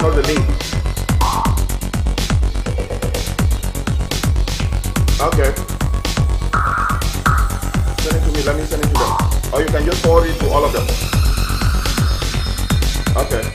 send us the link. Okay. Send it to me. Let me send it to them. Or you can just forward it to all of them. Okay.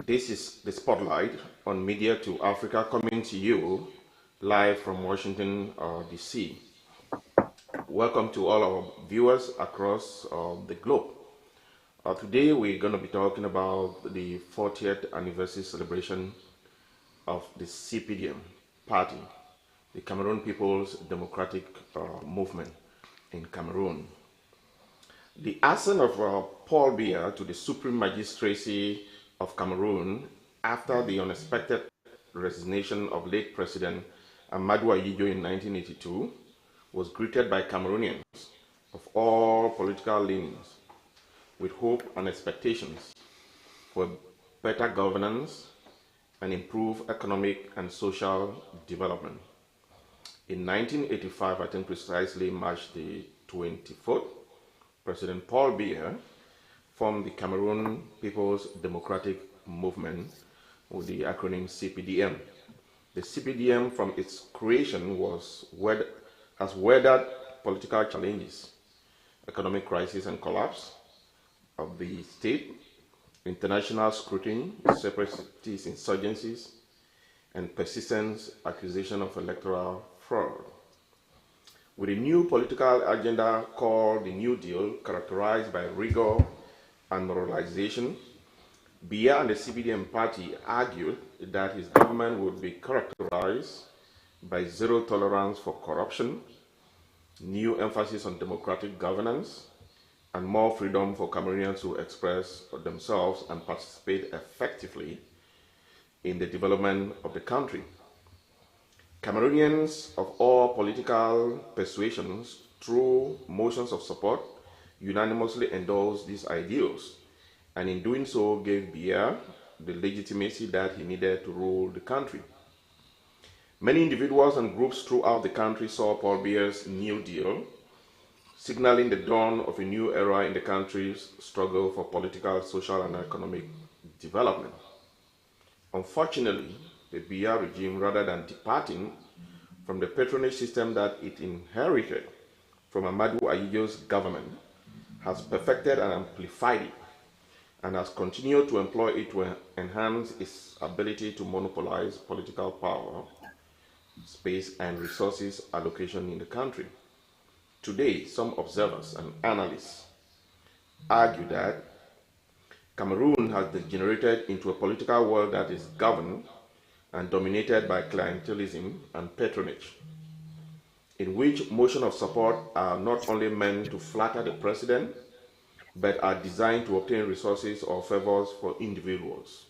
This is the Spotlight on Media to Africa, coming to you live from Washington, D.C. Welcome to all our viewers across the globe. Today we're going to be talking about the 40th anniversary celebration of the CPDM party, the Cameroon People's Democratic Movement in Cameroon. The ascent of Paul Biya to the Supreme Magistracy of Cameroon after the unexpected resignation of late President Amadou Ahidjo in 1982 was greeted by Cameroonians of all political leanings with hope and expectations for better governance and improved economic and social development. In 1985, I think precisely March the 24th, President Paul Biya formed the Cameroon People's Democratic Movement, with the acronym CPDM. The CPDM, from its creation, has weathered political challenges, economic crisis and collapse of the state, international scrutiny, separatist insurgencies, and persistent accusation of electoral fraud. With a new political agenda called the New Deal, characterized by rigor and moralization, Biya and the CPDM party argued that his government would be characterized by zero tolerance for corruption, new emphasis on democratic governance, and more freedom for Cameroonians to express themselves and participate effectively in the development of the country. Cameroonians of all political persuasions, through motions of support, unanimously endorsed these ideals, and in doing so gave Biya the legitimacy that he needed to rule the country. Many individuals and groups throughout the country saw Paul Biya's New Deal signaling the dawn of a new era in the country's struggle for political, social, and economic development. Unfortunately, the Biya regime, rather than departing from the patronage system that it inherited from Amadou Ahidjo's government, has perfected and amplified it, and has continued to employ it to enhance its ability to monopolize political power, space, and resources allocation in the country. Today, some observers and analysts argue that Cameroon has degenerated into a political world that is governed and dominated by clientelism and patronage, in which motions of support are not only meant to flatter the president, but are designed to obtain resources or favors for individuals.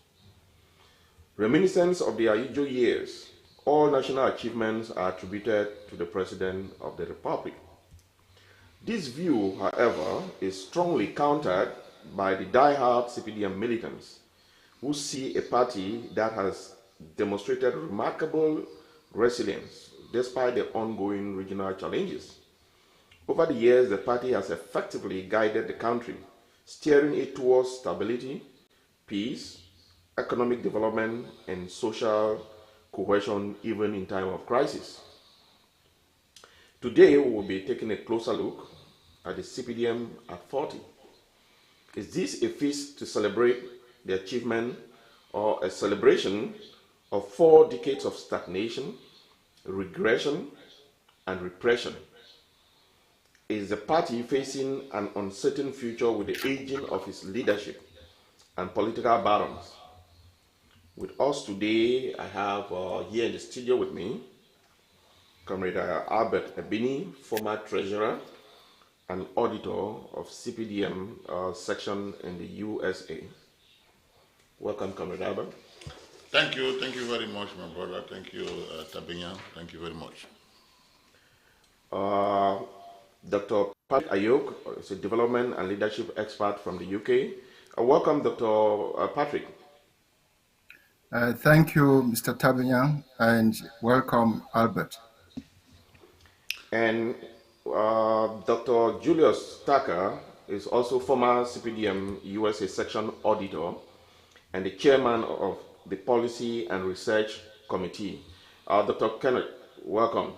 Reminiscent of the Ahidjo years, all national achievements are attributed to the President of the Republic. This view, however, is strongly countered by the die-hard CPDM militants, who see a party that has demonstrated remarkable resilience despite the ongoing regional challenges. Over the years, the party has effectively guided the country, steering it towards stability, peace, economic development, and social cohesion even in time of crisis. Today, we will be taking a closer look at the CPDM at 40. Is this a feast to celebrate the achievement or a celebration of 4 decades of stagnation, regression, and repression? Is the party facing an uncertain future with the aging of its leadership and political barons? With us today, I have here in the studio with me Comrade Albert Ebini, former treasurer and auditor of CPDM section in the USA. Welcome, Comrade Albert. Thank you very much, my brother. Thank you, Tabinya. Thank you very much. Uh, Dr. Patrick Ayok is a development and leadership expert from the UK. Welcome, Dr. Patrick. Thank you, Mr. Tabinyang, and welcome, Albert. And Dr. Julius Tucker is also former CPDM USA section auditor and the chairman of the Policy and Research Committee. Dr. Kenneth, welcome.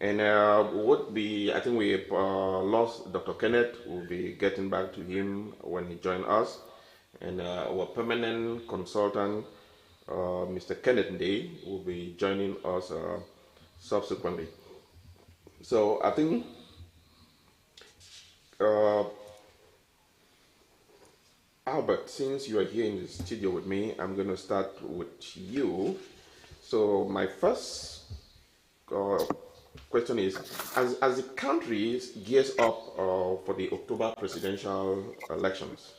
And I think we lost Dr. Kenneth. We'll be getting back to him when he joins us. And our permanent consultant, Mr. Kenneth Day, will be joining us subsequently. So I think Albert, since you are here in the studio with me, I'm going to start with you. So my first question is, as the country gears up for the October presidential elections,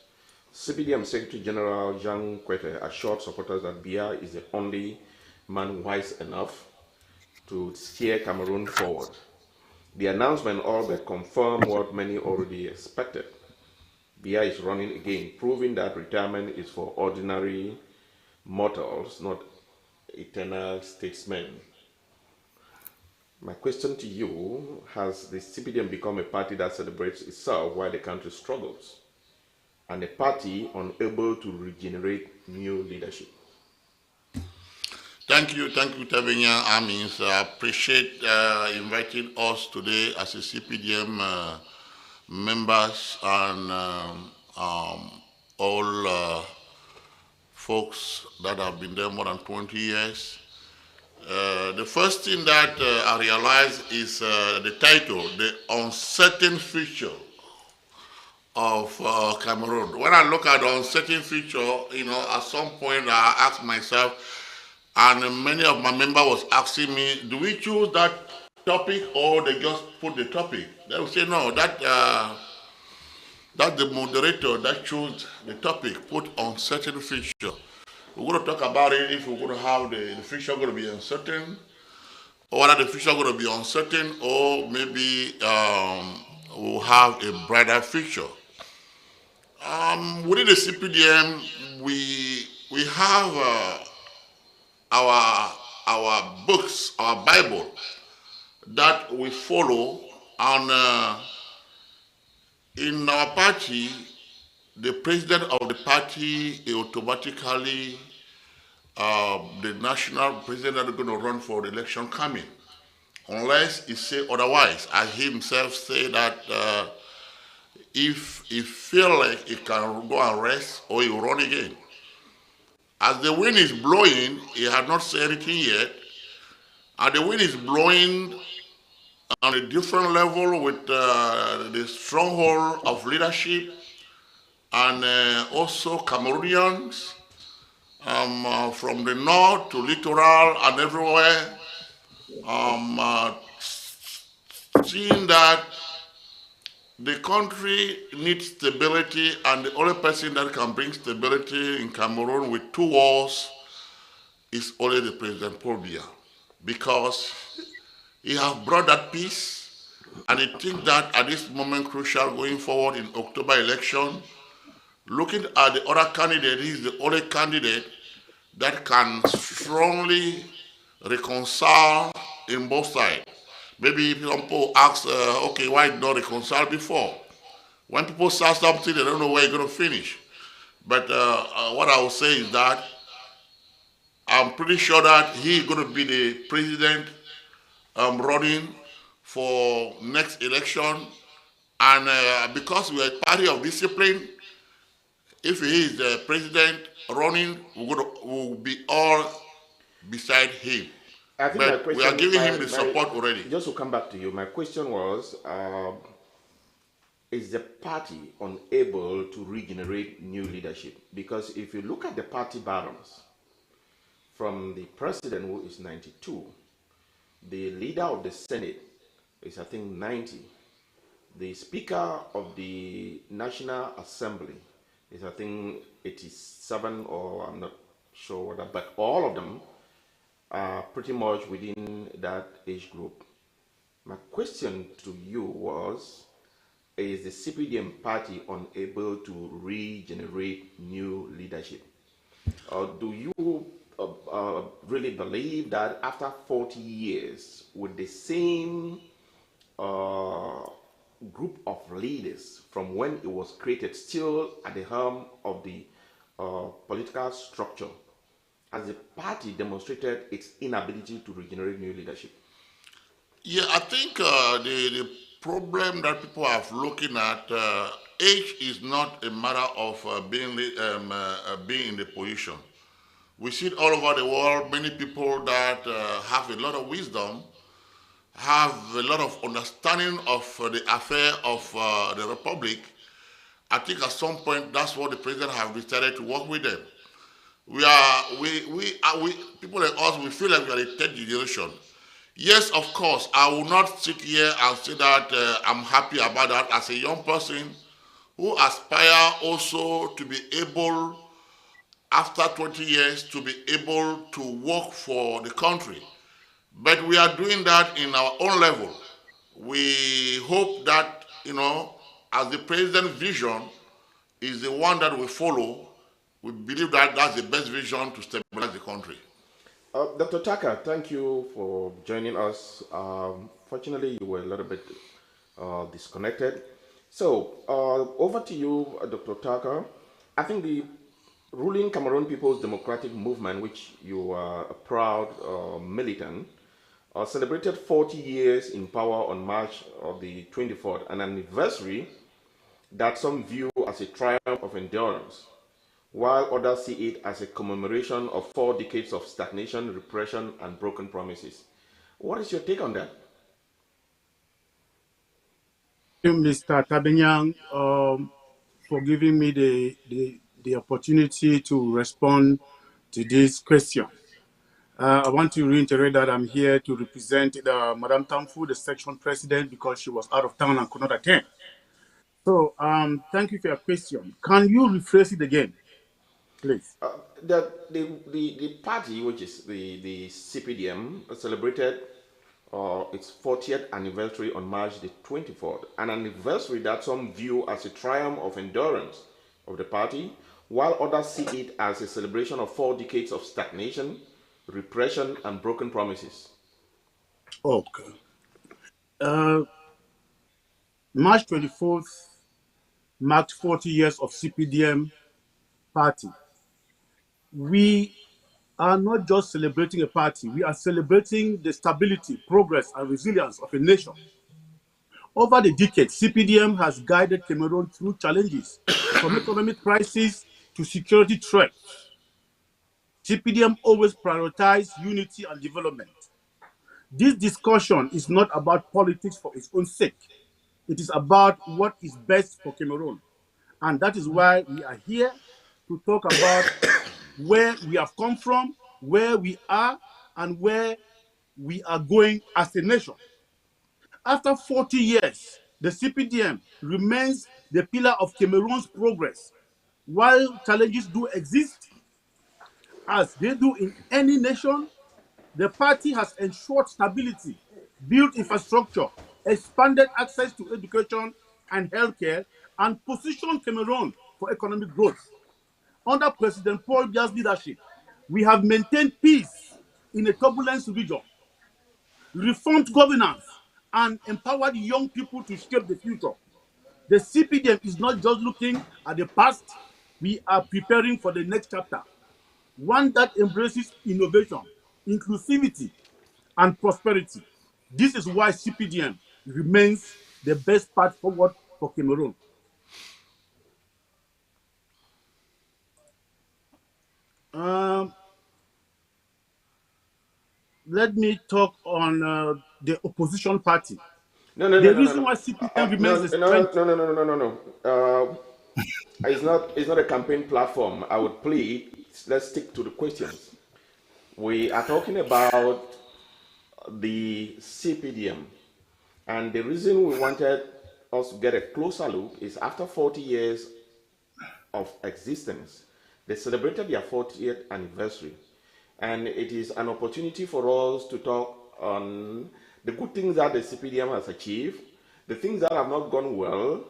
CPDM Secretary General Jean Kwete assured supporters that Biya is the only man wise enough to steer Cameroon forward. The announcement all but confirmed what many already expected. Biya is running again, proving that retirement is for ordinary mortals, not eternal statesmen. My question to you, has the CPDM become a party that celebrates itself while the country struggles, and a party unable to regenerate new leadership? Thank you, Tavinia. I appreciate inviting us today as a CPDM members and all folks that have been there more than 20 years. The first thing that I realized is the title, The Uncertain Future of Cameroon. When I look at the uncertain future, at some point I asked myself, and many of my members was asking me, do we choose that topic or they just put the topic? They will say, no, that's the moderator that chose the topic, put uncertain future. We're going to talk about it if we're going to have the future going to be uncertain, or whether the future going to be uncertain, or maybe we'll have a brighter future. Within the CPDM, we have our books, our Bible that we follow, and in our party, the president of the party is automatically the national president that is going to run for the election coming, unless he say otherwise. As he himself say that if he feel like he can go and rest, or he will run again. As the wind is blowing, he has not said anything yet, and the wind is blowing on a different level with the stronghold of leadership, and also Cameroonians from the north to littoral and everywhere, seeing that the country needs stability, and the only person that can bring stability in Cameroon with two wars is only the President Paul Biya, because he has brought that peace, and I think that at this moment crucial going forward in October election, looking at the other candidate, he is the only candidate that can strongly reconcile in both sides. Maybe people ask, okay, why not reconcile before? When people start something, they don't know where you're going to finish. But what I will say is that I'm pretty sure that he's going to be the president running for next election. And because we are a party of discipline, if he is the president running, we'll be all beside him. I think But we are giving him the support already. Just to come back to you, my question was, is the party unable to regenerate new leadership? Because if you look at the party balance, from the president, who is 92, the leader of the Senate is, I think, 90. The Speaker of the National Assembly is, I think, 87, or I'm not sure what, but all of them pretty much within that age group. My question to you was, is the CPDM party unable to regenerate new leadership? Do you really believe that after 40 years, with the same uh, group of leaders from when it was created, still at the helm of the political structure, has the party demonstrated its inability to regenerate new leadership? Yeah, I think the problem that people are looking at, age is not a matter of being in the position. We see it all over the world. Many people that have a lot of wisdom, have a lot of understanding of the affair of the republic. I think at some point that's what the president has decided to work with them. We people like us, we feel like we are the third generation. Yes, of course, I will not sit here and say that I'm happy about that as a young person who aspire also to be able, after 20 years, to be able to work for the country. But we are doing that in our own level. We hope that, as the president's vision is the one that we follow, we believe that that's the best vision to stabilize the country. Dr. Taka, thank you for joining us. Fortunately, you were a little bit disconnected. So, over to you, Dr. Taka. I think the ruling Cameroon People's Democratic Movement, which you are a proud militant, celebrated 40 years in power on March of the 24th, an anniversary that some view as a triumph of endurance, while others see it as a commemoration of 4 decades of stagnation, repression, and broken promises. What is your take on that? Thank you, Mr. Tabenyang, for giving me the opportunity to respond to this question. I want to reiterate that I'm here to represent Madame Tamfu, the section president, because she was out of town and could not attend. So thank you for your question. Can you rephrase it again, please? The party, which is the CPDM, celebrated its 40th anniversary on March the 24th, an anniversary that some view as a triumph of endurance of the party, while others see it as a celebration of 4 decades of stagnation, repression, and broken promises. Okay. March 24th marked 40 years of CPDM party. We are not just celebrating a party, we are celebrating the stability, progress, and resilience of a nation. Over the decades, CPDM has guided Cameroon through challenges, from economic crisis to security threats. CPDM always prioritized unity and development. This discussion is not about politics for its own sake. It is about what is best for Cameroon. And that is why we are here to talk about where we have come from, where we are, and where we are going as a nation. After 40 years, the CPDM remains the pillar of Cameroon's progress. While challenges do exist, as they do in any nation, the party has ensured stability, built infrastructure, expanded access to education and healthcare, and positioned Cameroon for economic growth. Under President Paul Biya's leadership, we have maintained peace in a turbulent region, reformed governance, and empowered young people to shape the future. The CPDM is not just looking at the past, we are preparing for the next chapter, one that embraces innovation, inclusivity, and prosperity. This is why CPDM remains the best path forward for Cameroon. Let me talk on the opposition party. No, no, no, The no, no, reason no. why CPDM remains No, the no, no, strength. no, no, no, no, no. It's not a campaign platform. I would plead, let's stick to the questions. We are talking about the CPDM. And the reason we wanted us to get a closer look is after 40 years of existence, they celebrated their 40th anniversary. And it is an opportunity for us to talk on the good things that the CPDM has achieved, the things that have not gone well.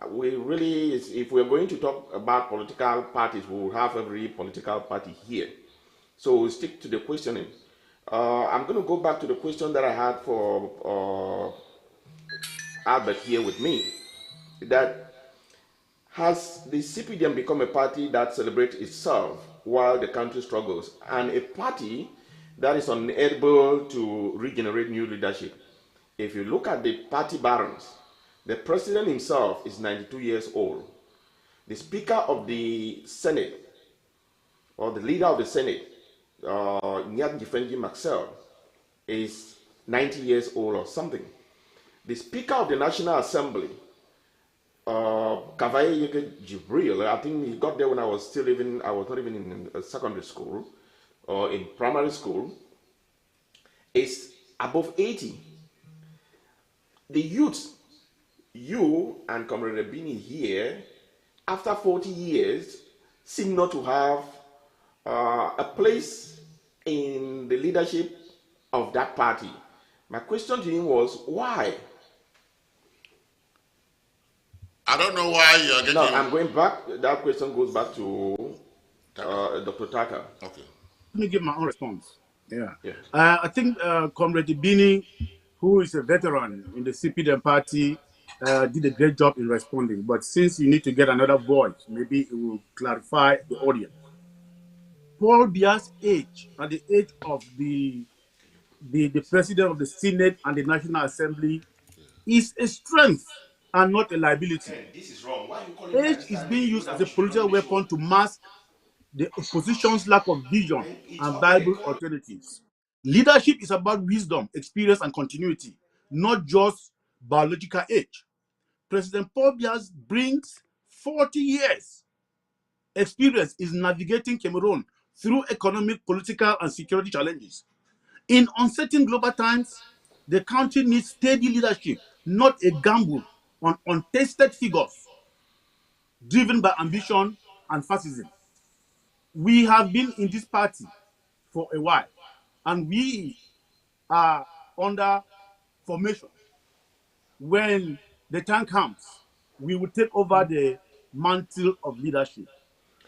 We really, if we're going to talk about political parties, we will have every political party here. So we'll stick to the questioning. I'm going to go back to the question that I had for Albert here with me. That has the CPDM become a party that celebrates itself while the country struggles, and a party that is unable to regenerate new leadership? If you look at the party barons, the president himself is 92 years old. The Speaker of the Senate, or the leader of the Senate, Nyat Jifenji Maxwell, is 90 years old or something. The Speaker of the National Assembly, Kavaye Yeke Jibril, I think he got there when I was still even, I was not even in secondary school or in primary school, is above 80. The youth, you and Comrade Bini here, after 40 years, seem not to have a place in the leadership of that party. My question to him was, why? I don't know why you are getting. No, I'm going back. That question goes back to Dr. Taka. Okay. Let me give my own response. Yeah. Yeah. I think Comrade Bini, who is a veteran in the CPDM party, did a great job in responding. But since you need to get another voice, maybe it will clarify the audience. Paul Biya's age, at the age of the president of the Senate and the National Assembly, is a strength and not a liability. This is wrong. Why are you calling Age is being used as a political weapon to mask the opposition's lack of vision and viable alternatives. Leadership is about wisdom, experience, and continuity, not just biological age. President Paul Biya brings 40 years experience in navigating Cameroon through economic, political, and security challenges. In uncertain global times, the country needs steady leadership, not a gamble on untested figures driven by ambition and fascism. We have been in this party for a while, and we are under formation. When the time comes, we will take over the mantle of leadership.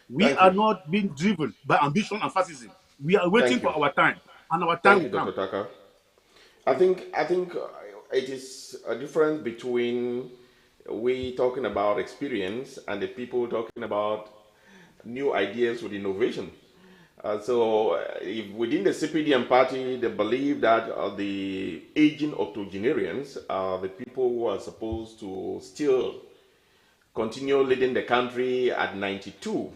We Thank are you. not being driven by ambition and fascism. We are waiting Thank you. for our time, and our time Thank will you, come. Dr. Taka. I think it is a difference between we talking about experience and the people talking about new ideas with innovation. If within the CPDM party, they believe that the aging octogenarians are the people who are supposed to still continue leading the country at 92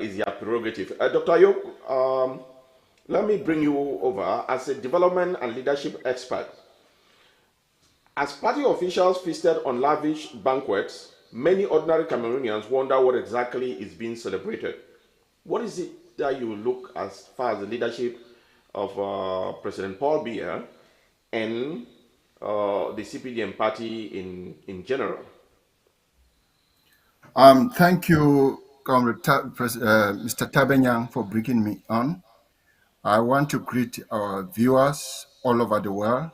is their prerogative. Dr. Ayok, let me bring you over as a development and leadership expert. As party officials feasted on lavish banquets, many ordinary Cameroonians wonder what exactly is being celebrated. What is it that you look as far as the leadership of President Paul Biya and the CPDM party in general? Thank you, Comrade Mr. Tabenyang, for bringing me on. I want to greet our viewers all over the world,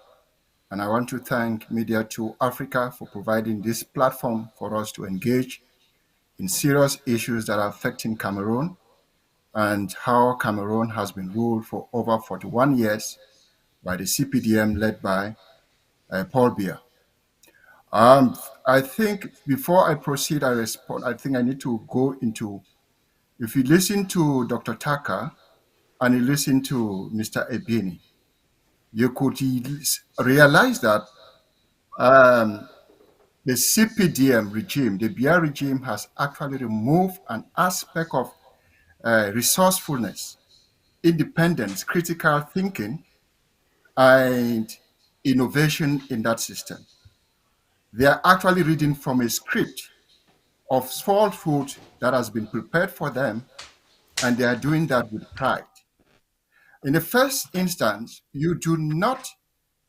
and I want to thank Media to Africa for providing this platform for us to engage in serious issues that are affecting Cameroon and how Cameroon has been ruled for over 41 years by the CPDM led by Paul Biya. I think before I proceed, I respond. I think I need to go into, if you listen to Dr. Taka and you listen to Mr. Ebini, you could realize that the CPDM regime, the Biya regime, has actually removed an aspect of resourcefulness, independence, critical thinking, and innovation in that system. They are actually reading from a script of falsehood that has been prepared for them, and they are doing that with pride. In the first instance, you do not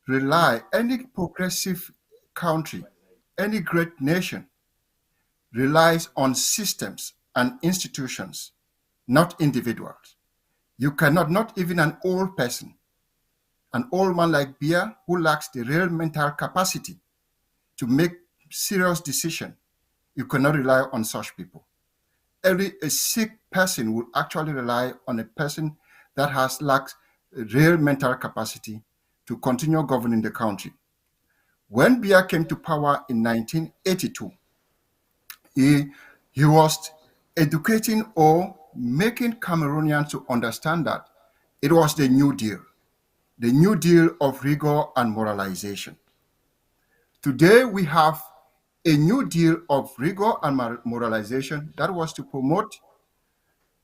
rely, any progressive country, any great nation relies on systems and institutions, not individuals. You cannot, not even an old person, an old man like Bia who lacks the real mental capacity to make serious decision, you cannot rely on such people. A sick person will actually rely on a person that has lacks real mental capacity to continue governing the country. When Bia came to power in 1982, he, he was educating or making Cameroonians to understand that it was the New Deal of rigor and moralization. Today, we have a new deal of rigor and moralization that was to promote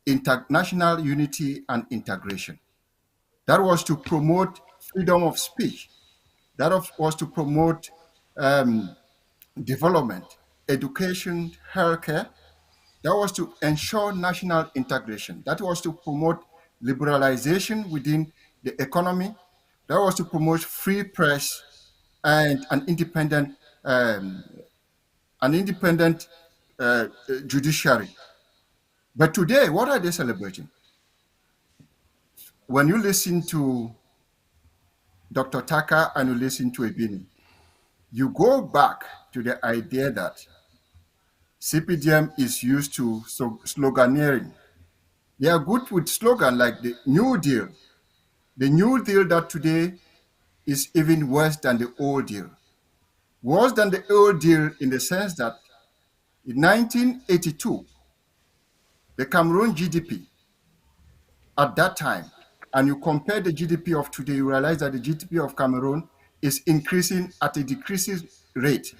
international unity and integration. That was to promote freedom of speech. Was to promote um, development, education, healthcare. That was to ensure national integration. That was to promote liberalization within the economy. That was to promote free press and um, an independent judiciary. But today, what are they celebrating? When you listen to Dr. Taka and you listen to Ebini, you go back to the idea that CPDM is used to sloganeering. They are good with slogan like the New Deal that today is even worse than the old deal. Worse than the old deal in the sense that in 1982, the Cameroon GDP at that time, and you compare the GDP of today, you realize that the GDP of Cameroon is increasing at a decreasing rate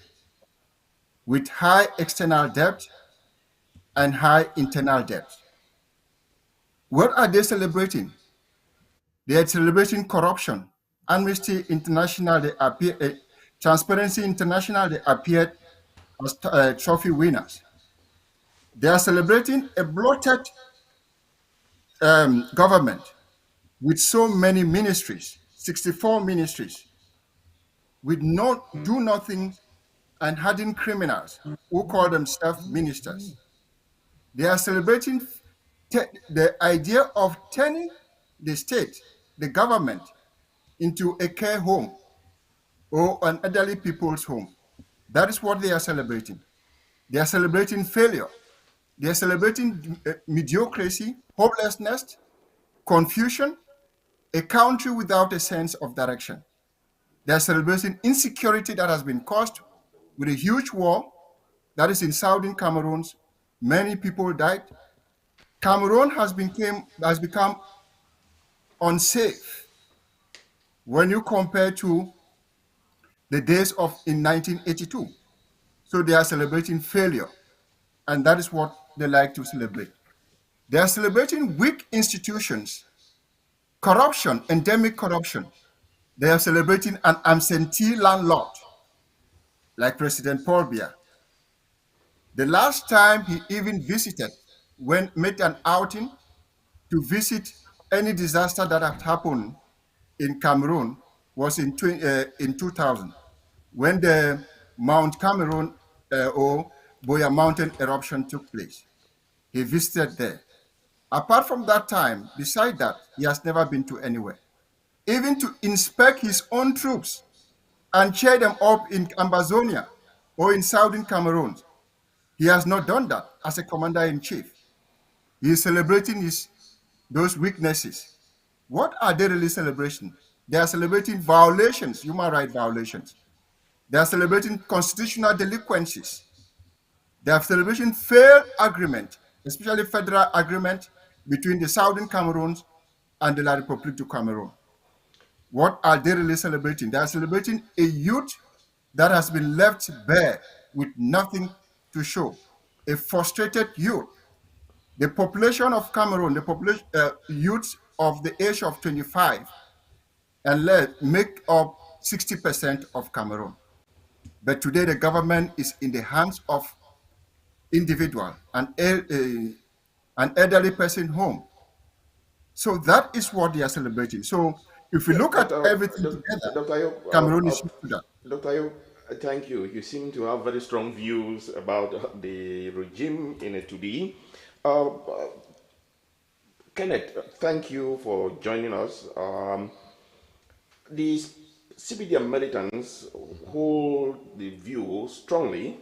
with high external debt and high internal debt. What are they celebrating? They are celebrating corruption. Amnesty International, Transparency International, they appeared as trophy winners. They are celebrating a bloated government with so many ministries, 64 ministries, with no do nothing and hardened criminals who call themselves ministers. They are celebrating the idea of turning the state, the government, into a care home or an elderly people's home. That is what they are celebrating. They are celebrating failure. They are celebrating mediocrity, hopelessness, confusion, a country without a sense of direction. They are celebrating insecurity that has been caused with a huge war that is in southern Cameroon. Many people died. Cameroon has become unsafe when you compare to the days of in 1982. So they are celebrating failure, and that is what they like to celebrate. They are celebrating weak institutions, corruption, endemic corruption. They are celebrating an absentee landlord like President Paul Biya. The last time he even visited, when made an outing to visit any disaster that had happened in Cameroon, was in 2000 when the Mount Cameroon or Boya Mountain eruption took place. He visited there. Apart from that time, beside that, he has never been to anywhere. Even to inspect his own troops and cheer them up in Ambazonia or in southern Cameroon, he has not done that as a commander in chief. He is celebrating those weaknesses. What are they really celebrating? They are celebrating violations, human rights violations. They are celebrating constitutional delinquencies. They are celebrating failed agreement, especially federal agreement between the Southern Cameroons and the La République du Cameroon. What are they really celebrating? They are celebrating a youth that has been left bare with nothing to show. A frustrated youth. The population of Cameroon, the population youths of the age of 25 and less make up 60% of Cameroon. But today the government is in the hands of individual, an elderly person home. So that is what they are celebrating. So if we Yeah, look at Dr. everything together, Dr. Ayub, Cameroon is used to that. Dr. Ayub, thank you. You seem to have very strong views about the regime in it today. Uh, Kenneth, thank you for joining us. The CPDM militants hold the view strongly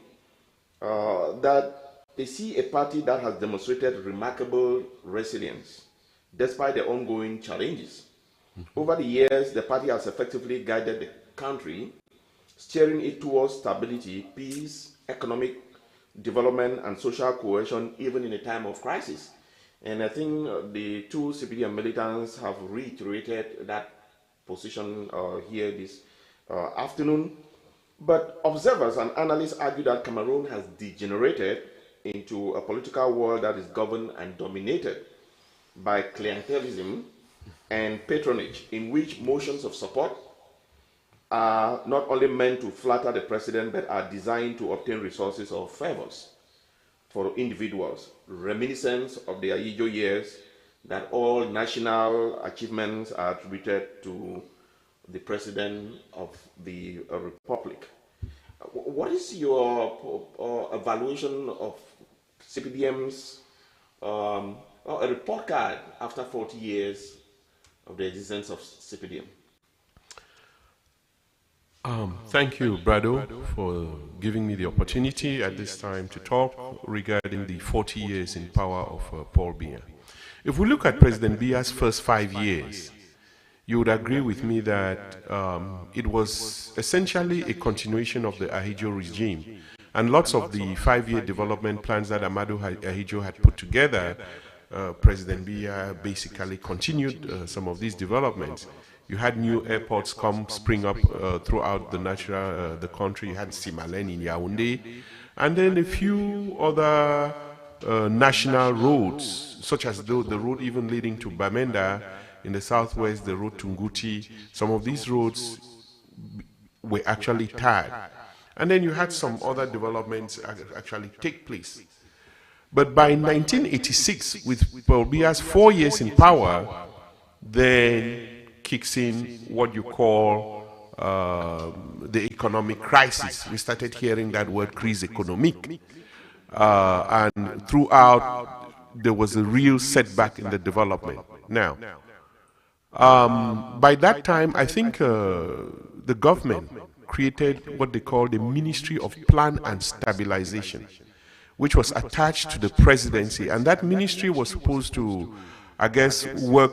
that they see a party that has demonstrated remarkable resilience despite the ongoing challenges. Over the years, the party has effectively guided the country, steering it towards stability, peace, economic development, and social cohesion, even in a time of crisis. And I think the two CPDM militants have reiterated that position here this afternoon. But observers and analysts argue that Cameroon has degenerated into a political world that is governed and dominated by clientelism and patronage, in which motions of support are not only meant to flatter the president but are designed to obtain resources or favors for individuals, reminiscent of the Ayijo years, that all national achievements are attributed to the president of the republic. What is your evaluation of CPDM's a report card after 40 years of the existence of CPDM? Thank you, Brado, for giving me the opportunity at this time to talk regarding the 40 years in power of Paul Biya. If we look at President Biya's first 5 years, you would agree with me that it was essentially a continuation of the Ahijo regime. And lots of the 5-year development plans that Amadu Ahijo had put together, President Biya basically continued some of these developments. You had new airports spring up throughout the country. You had Simalen in Yaoundé, and then a few other national roads, such as the road even leading to Bamenda in the southwest, the road to Nguti. Some of these roads were actually tarred. And then you had some other developments actually take place. But by 1986, with Paul Biya's 4 years in power, then kicks in what you call the economic crisis. We started hearing that word, crise économique. And throughout, there was a real setback in the development. Now, by that time, I think the government created what they call the Ministry of Plan and Stabilization, which was attached to the presidency. And that ministry was supposed to, I guess, work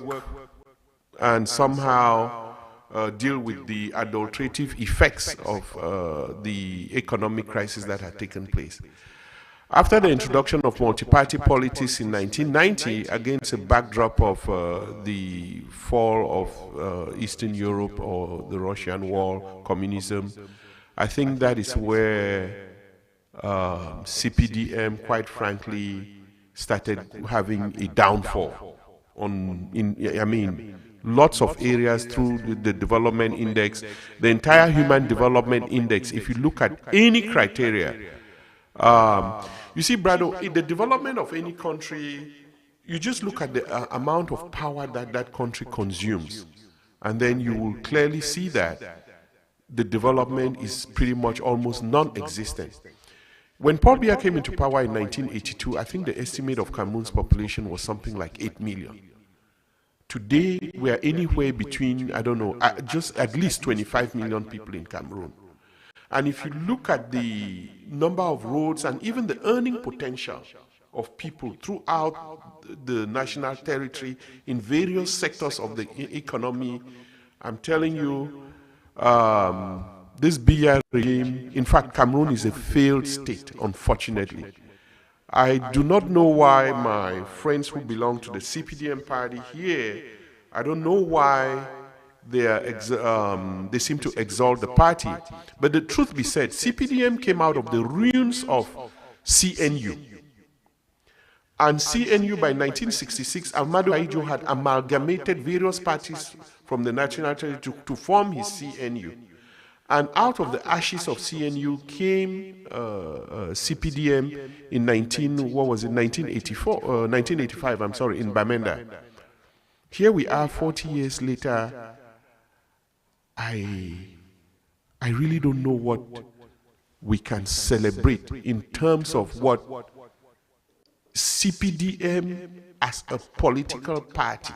and somehow deal with the adulterative effects of the economic crisis that had taken place. After the introduction of multi-party politics in 1990, against a backdrop of the fall of Eastern Europe or the Russian War, communism, I think that is where CPDM, quite frankly, started having a downfall. Lots of areas through the development index, the entire human development index, if you look at any criteria, you see, Brado, in the development of any country, you just look at the amount of power that that country consumes, and then you will clearly see that the development is pretty much almost non-existent. When Paul Biya came into power in 1982, I think the estimate of Cameroon's population was something like 8 million. Today, we are anywhere between, I don't know, just at least 25 million people in Cameroon. And if you look at the number of roads and even the earning potential of people throughout the national territory in various sectors of the economy, I'm telling you, this Biya regime, in fact, Cameroon is a failed state, unfortunately. I do not know why my friends who belong to the CPDM party here, I don't know why they seem to exalt the party. But the truth be said, CPDM came out of the ruins of CNU. And CNU by 1966, Ahmadu Ahijo had amalgamated various parties from the national territory to form his CNU. And out of the ashes of CNU came CPDM in 1985, I'm sorry, in Bamenda. Here we are 40 years later. I really don't know what we can celebrate in terms of what CPDM as a political party.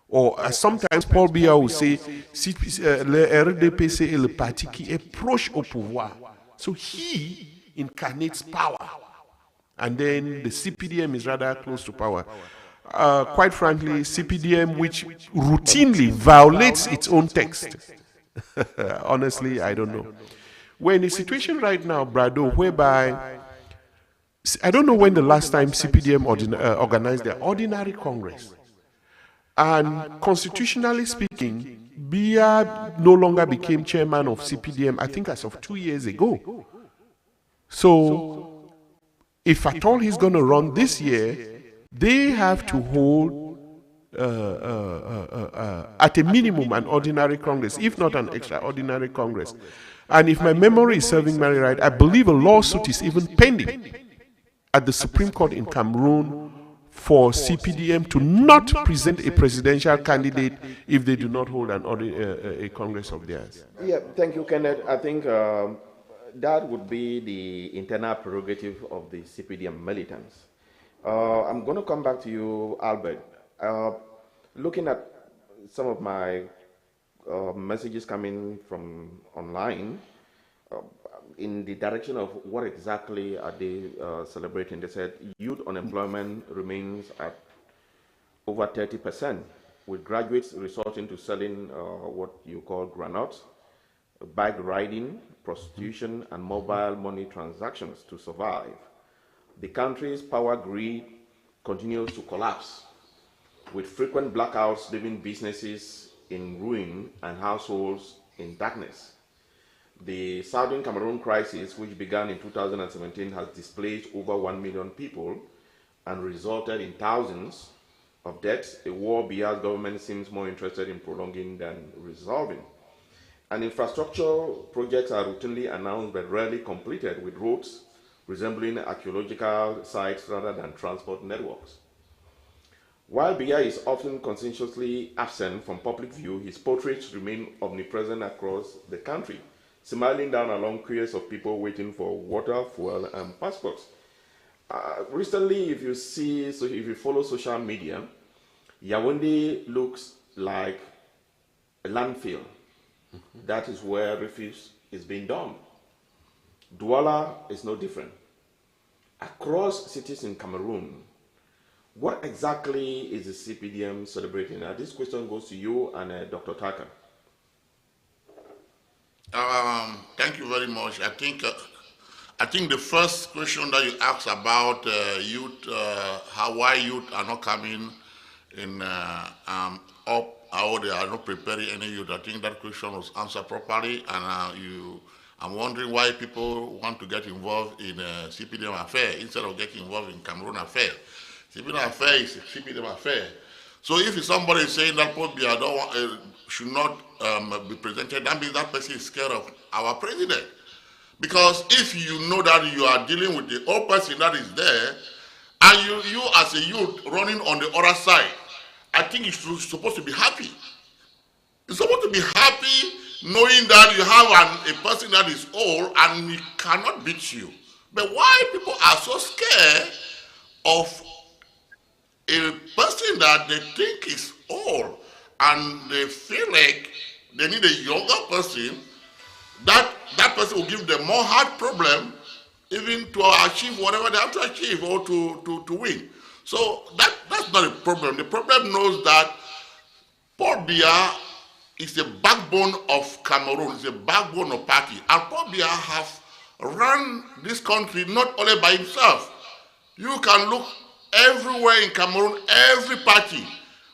Or sometimes Paul Biya will say, le RDP c'est le parti qui est proche au pouvoir. So he incarnates power. And then the CPDM is rather close to power. Quite frankly, CPDM, which routinely violates its own text. Honestly, I don't know. We're in a situation right now, Brado, whereby I don't know when the last time CPDM organized their ordinary Congress. And constitutionally speaking, Biya no longer became chairman of CPDM, I think as of 2 years ago. So, if at all he's going to run this year, they have to hold, at a minimum, an ordinary Congress, if not an extraordinary Congress. And if my memory is serving me right, I believe a lawsuit is even pending at the Supreme Court in Cameroon for CPDM to not present a presidential candidate if they do not hold a Congress of theirs. Yeah, thank you, Kenneth. I think that would be the internal prerogative of the CPDM militants. I'm going to come back to you, Albert. Looking at some of my messages coming from online, in the direction of what exactly are they celebrating. They said youth unemployment remains at over 30%, with graduates resorting to selling what you call granuts, bike riding, prostitution, and mobile money transactions to survive. The country's power grid continues to collapse, with frequent blackouts leaving businesses in ruin and households in darkness. The Southern Cameroon crisis, which began in 2017, has displaced over 1 million people and resulted in thousands of deaths, a war Biya's government seems more interested in prolonging than resolving. And infrastructure projects are routinely announced but rarely completed, with roads resembling archaeological sites rather than transport networks. While Biya is often conscientiously absent from public view, his portraits remain omnipresent across the country, smiling down along queues of people waiting for water, fuel, and passports. Recently, if you follow social media, Yaoundé looks like a landfill. That is where refuse is being dumped. Douala is no different. Across cities in Cameroon, what exactly is the CPDM celebrating? This question goes to you and Dr. Taka. Thank you very much. I think the first question that you asked about youth, why youth are not coming in up, how they are not preparing any youth. I think that question was answered properly, and I'm wondering why people want to get involved in CPDM affair instead of getting involved in Cameroon affair. CPDM affair is a CPDM affair. So if somebody is saying that Paul Biya should not be presented, that means that person is scared of our president. Because if you know that you are dealing with the old person that is there, and you as a youth running on the other side, I think you're supposed to be happy. You're supposed to be happy knowing that you have a person that is old and he cannot beat you. But why people are so scared of a person that they think is old and they feel like they need a younger person, that person will give them more hard problem even to achieve whatever they have to achieve or to win. So that's not a problem. The problem knows that Paul Biya is the backbone of Cameroon, it's the backbone of party. And Paul Biya has run this country not only by himself. You can look everywhere in Cameroon, every party,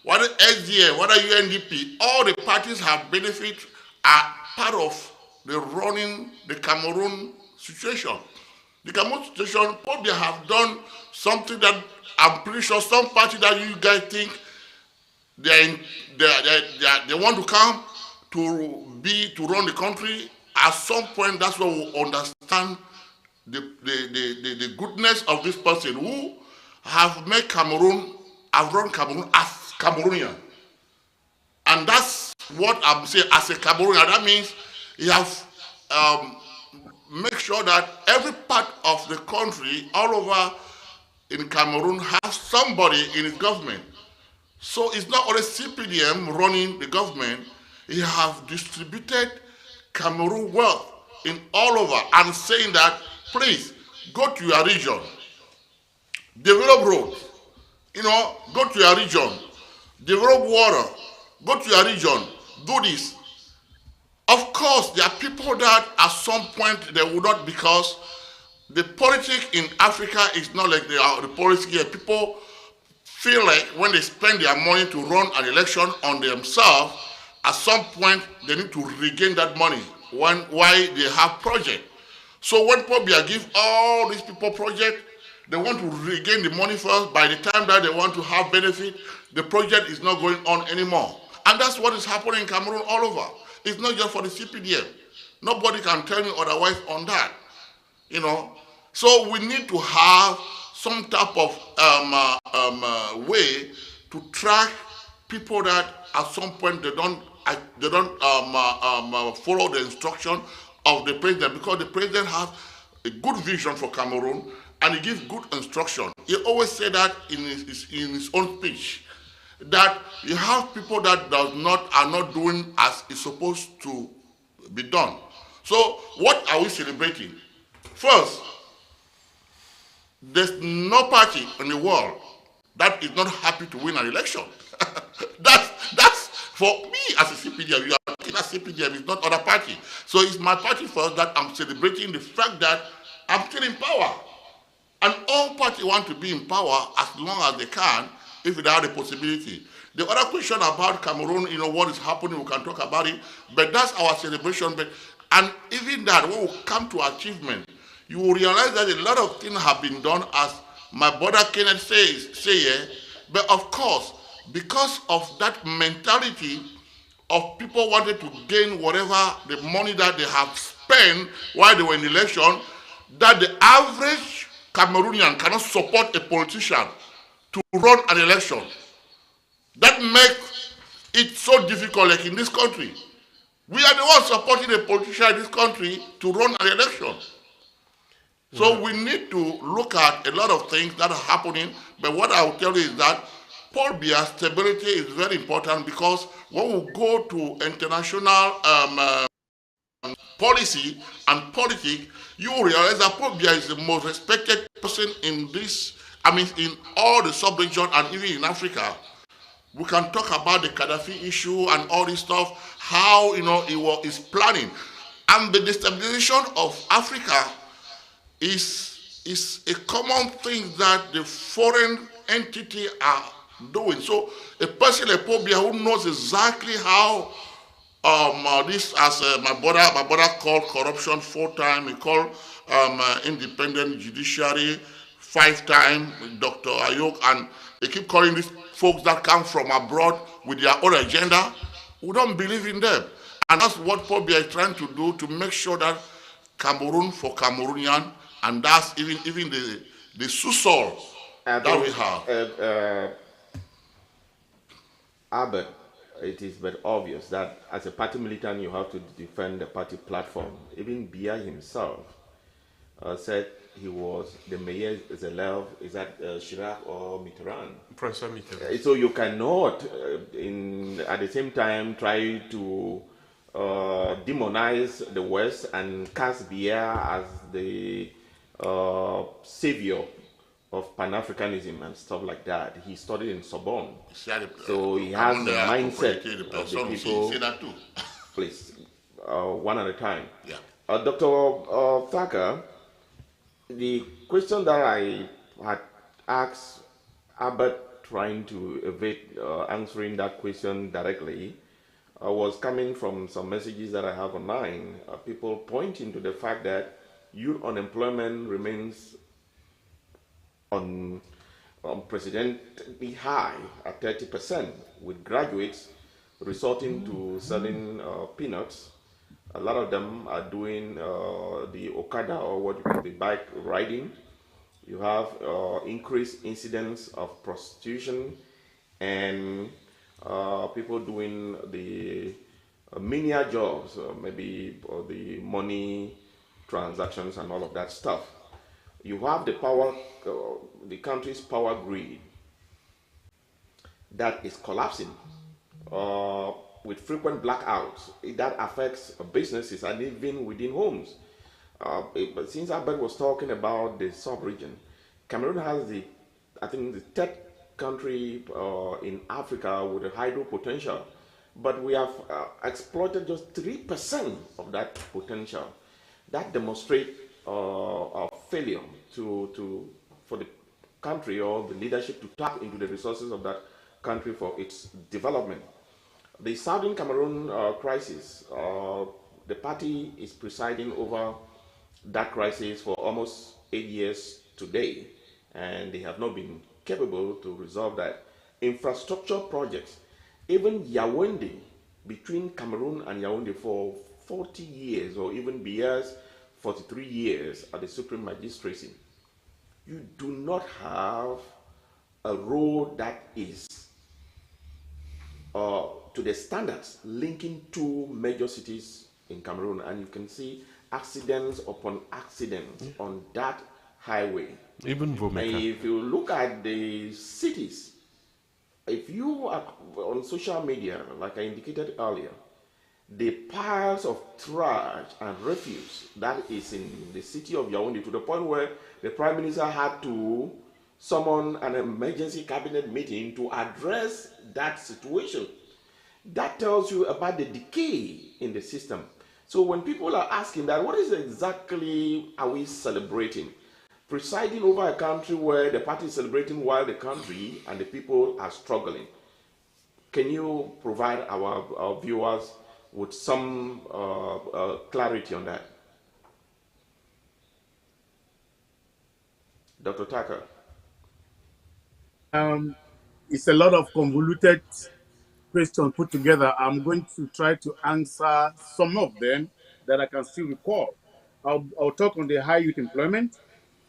whether SDA, whether UNDP, all the parties have benefit, are part of the running the Cameroon situation. The Cameroon situation, Paul Biya have done something that I'm pretty sure some party that you guys think they want to come to run the country. At some point, that's when we understand the goodness of this person who have made Cameroon, have run Cameroon as Cameroonian. And that's what I'm saying as a Cameroonian. That means he has make sure that every part of the country, all over, in Cameroon has somebody in his government. So it's not only CPDM running the government, he has distributed Cameroon wealth in all over and saying that, please, go to your region, develop roads, go to your region, develop water, go to your region, do this. Of course, there are people that at some point they will not, because the politics in Africa is not like the politics here. People feel like when they spend their money to run an election on themselves, at some point they need to regain that money why they have project. So when Pobia give all these people project, they want to regain the money first. By the time that they want to have benefit, the project is not going on anymore. And that's what is happening in Cameroon all over. It's not just for the CPDM. Nobody can tell me otherwise on that. So we need to have some type of way to track people that at some point they don't follow the instruction of the president, because the president has a good vision for Cameroon and he gives good instruction. He always say that in his own speech, that you have people that are not doing as is supposed to be done. So what are we celebrating? First, there's no party in the world that is not happy to win an election. that's for me as a CPDM. You are looking at CPDM, it's not other party. So it's my party first that I'm celebrating the fact that I'm still in power. And all parties want to be in power as long as they can, if they have the possibility. The other question about Cameroon, what is happening, we can talk about it, but that's our celebration. And even that, when we come to achievement, you will realize that a lot of things have been done, as my brother Kenneth say, but of course, because of that mentality of people wanting to gain whatever the money that they have spent while they were in election, that the average Cameroonian cannot support a politician to run an election. That makes it so difficult, like in this country. We are the ones supporting a politician in this country to run an election. So we need to look at a lot of things that are happening, but what I will tell you is that Paul Biya's stability is very important, because when we go to international policy and politics, you will realize that Paul Biya is the most respected person in in all the sub-region and even in Africa. We can talk about the Gaddafi issue and all this stuff, how, is planning. And the destabilization of Africa is a common thing that the foreign entity are doing. So a person like Paul Biya, who knows exactly how this, as my brother called corruption 4 times, he called independent judiciary 5 times, Dr. Ayok, and they keep calling these folks that come from abroad with their own agenda. We don't believe in them. And that's what Paul Biya is trying to do, to make sure that Cameroon for Cameroonian, and that's even the sous-sol that we have. Albert, it is but obvious that as a party militant, you have to defend the party platform. Even Biya himself said he was the mayor Zelev, is that Chirac or Mitterrand? Professor Mitterrand. So you cannot, at the same time, try to demonize the West and cast Biya as the savior of Pan-Africanism and stuff like that. He studied in Sorbonne, so he has the mindset of the people. Say that too. Please, one at a time. Yeah. Dr. Thacker, the question that I had asked Albert, trying to evade answering that question directly, was coming from some messages that I have online. People pointing to the fact that youth unemployment remains unprecedentedly high at 30%, with graduates resorting to selling peanuts. A lot of them are doing the Okada, or what you call the bike riding. You have increased incidence of prostitution and people doing the menial jobs, maybe the money transactions and all of that stuff. You have the power the country's power grid that is collapsing uh, with frequent blackouts that affects businesses and even within homes. But since Albert was talking about the sub-region, Cameroon has I think, the third country in Africa with a hydro potential, but we have exploited just 3% of that potential. That demonstrates a failure for the country or the leadership to tap into the resources of that country for its development. The Southern Cameroon crisis, the party is presiding over that crisis for almost 8 years today, and they have not been capable to resolve that. Infrastructure projects, even Yaoundé, between Cameroon and Yaoundé for 40 years or even Bia's 43 years at the Supreme Magistracy, you do not have a road that is to the standards linking two major cities in Cameroon, and you can see accidents upon accidents on that highway. Even And Vomeka. if you look at the cities, if you are on social media, like I indicated earlier, the piles of trash and refuse that is in the city of Yaoundé, to the point where the Prime Minister had to summon an emergency cabinet meeting to address that situation. That tells you about the decay in the system. So when people are asking that, what is exactly are we celebrating? Presiding over a country where the party is celebrating while the country and the people are struggling. Can you provide our viewers with some clarity on that? Dr. Tucker. It's a lot of convoluted questions put together. I'm going to try to answer some of them that I can still recall. I'll talk on the high youth employment.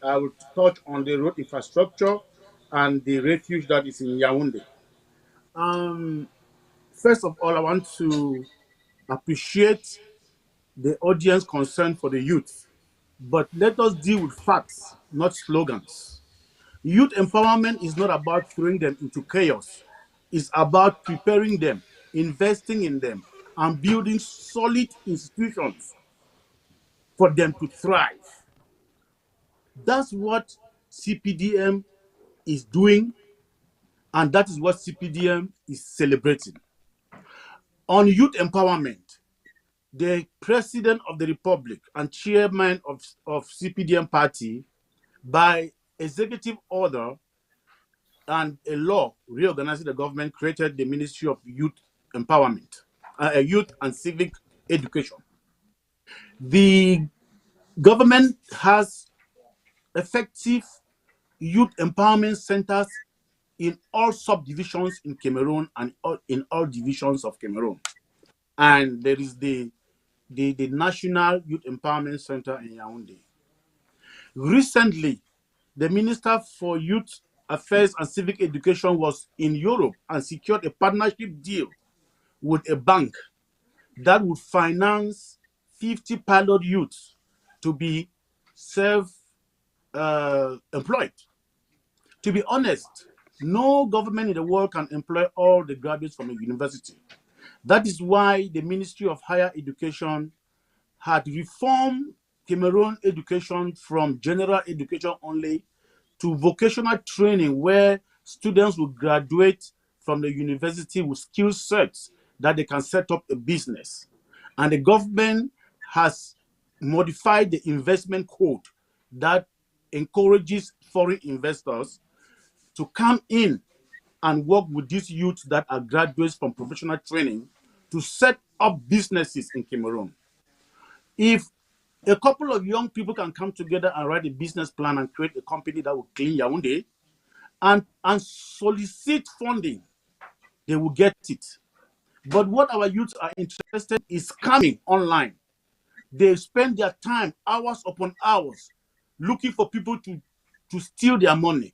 I will touch on the road infrastructure and the refuge that is in Yaoundé. First of all, I want to appreciate the audience concern for the youth, but let us deal with facts, not slogans. Youth empowerment is not about throwing them into chaos. It's about preparing them, investing in them, and building solid institutions for them to thrive. That's what CPDM is doing, and that is what CPDM is celebrating. On youth empowerment, the President of the Republic and Chairman of CPDM party, by executive order and a law reorganizing the government, created the Ministry of Youth Empowerment, Youth and Civic Education. The government has effective youth empowerment centers in all subdivisions in Cameroon and in all divisions of Cameroon. And there is the National Youth Empowerment Center in Yaoundé. Recently, the Minister for Youth Affairs and Civic Education was in Europe and secured a partnership deal with a bank that would finance 50 pilot youths to be self-employed. To be honest, no government in the world can employ all the graduates from a university. That is why the Ministry of Higher Education had reformed Cameroon education from general education only to vocational training, where students will graduate from the university with skill sets that they can set up a business. And the government has modified the investment code that encourages foreign investors to come in and work with these youths that are graduates from professional training to set up businesses in Cameroon. If a couple of young people can come together and write a business plan and create a company that will clean Yaoundé and solicit funding, they will get it. But what our youths are interested in is coming online. They spend their time, hours upon hours, looking for people to steal their money.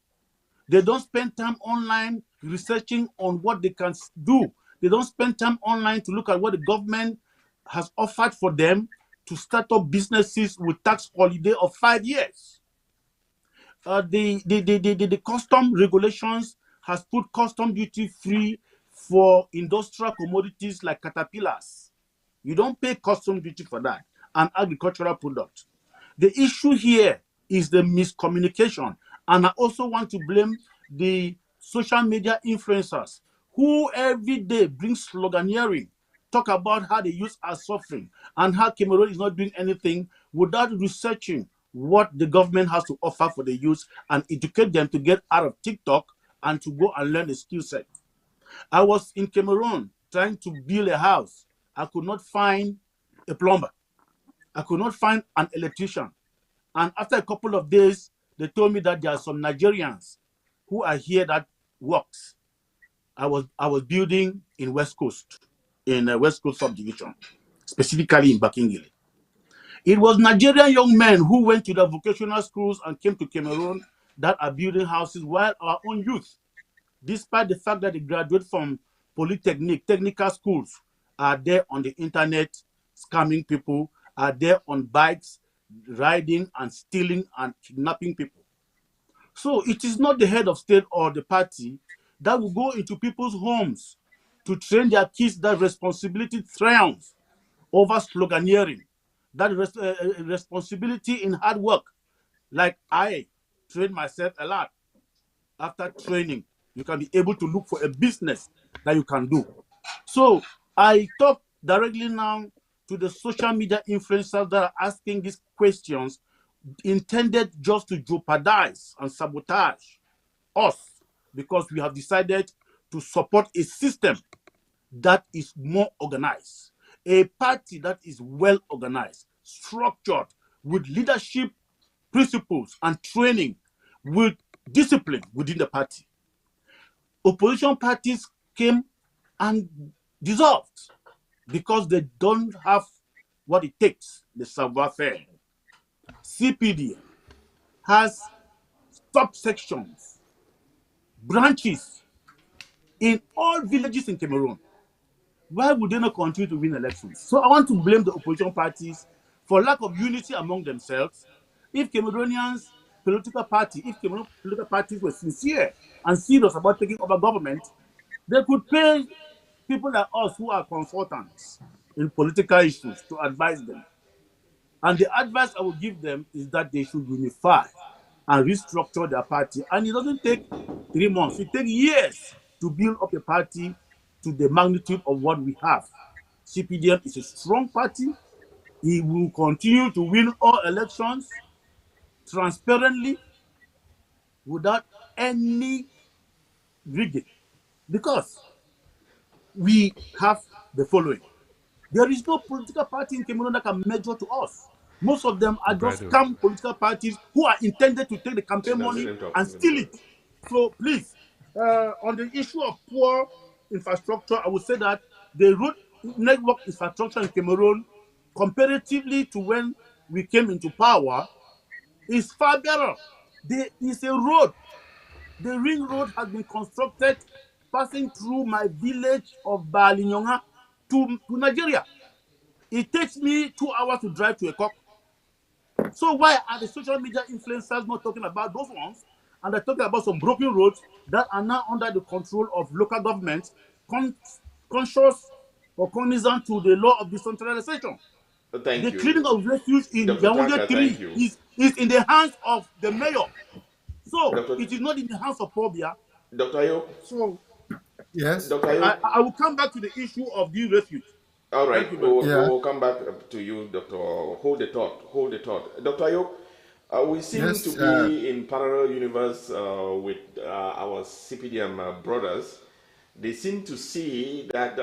They don't spend time online researching on what they can do. They don't spend time online to look at what the government has offered for them to start up businesses with tax holiday of 5 years. The custom regulations has put custom duty free for industrial commodities like caterpillars. You don't pay custom duty for that, an agricultural product. The issue here is the miscommunication. And I also want to blame the social media influencers who every day bring sloganeering, talk about how the youth are suffering and how Cameroon is not doing anything without researching what the government has to offer for the youth and educate them to get out of TikTok and to go and learn a skill set. I was in Cameroon trying to build a house. I could not find a plumber. I could not find an electrician. And after a couple of days, they told me that there are some Nigerians who are here that works. I was building in West Coast, in a West Coast subdivision, specifically in Bakingili. It was Nigerian young men who went to the vocational schools and came to Cameroon that are building houses, while our own youth, despite the fact that they graduate from polytechnic, technical schools, are there on the internet scamming people, are there on bikes, riding and stealing and kidnapping people. So it is not the head of state or the party that will go into people's homes to train their kids that responsibility triumphs over sloganeering, that responsibility in hard work. Like I trained myself a lot. After training, you can be able to look for a business that you can do. So I talk directly now to the social media influencers that are asking these questions intended just to jeopardize and sabotage us because we have decided to support a system that is more organized, a party that is well organized, structured, with leadership principles and training, with discipline within the party. Opposition parties came and dissolved because they don't have what it takes, the savoir-faire. CPDM has subsections, branches in all villages in Cameroon. Why would they not continue to win elections? So I want to blame the opposition parties for lack of unity among themselves. If Cameroonians political party, if Cameroon political parties were sincere and serious about taking over government, they could pay people like us who are consultants in political issues to advise them. And the advice I would give them is that they should unify and restructure their party. And it doesn't take 3 months, it takes years to build up a party to the magnitude of what we have. CPDM is a strong party. It will continue to win all elections transparently without any rigging because we have the following. There is no political party in Cameroon that can measure to us. Most of them are just Brother, scam political parties who are intended to take the campaign money and steal it. So please, on the issue of poor infrastructure, I would say that the road network infrastructure in Cameroon, comparatively to when we came into power, is far better. There is a road. The ring road has been constructed passing through my village of Balinyonga to Nigeria. It takes me 2 hours to drive to a cock. So why are the social media influencers not talking about those ones? And they're talking about some broken roads that are now under the control of local governments, conscious or cognizant to the law of decentralization. Thank The you. cleaning of refuge in Dr. Yaoundé Taka, thank 3 you. is in the hands of the mayor. So Dr. it is not in the hands of Pobia. Dr. Ayo, So Yes. Dr. Ayo, I will come back to the issue of the refuge. all Thank right, you we very much. will, we Yeah. will come back to you, Dr. Hold the thought, hold the thought. Dr. Ayo, we seem to Yes. be in parallel universe with our CPDM brothers. They seem to see that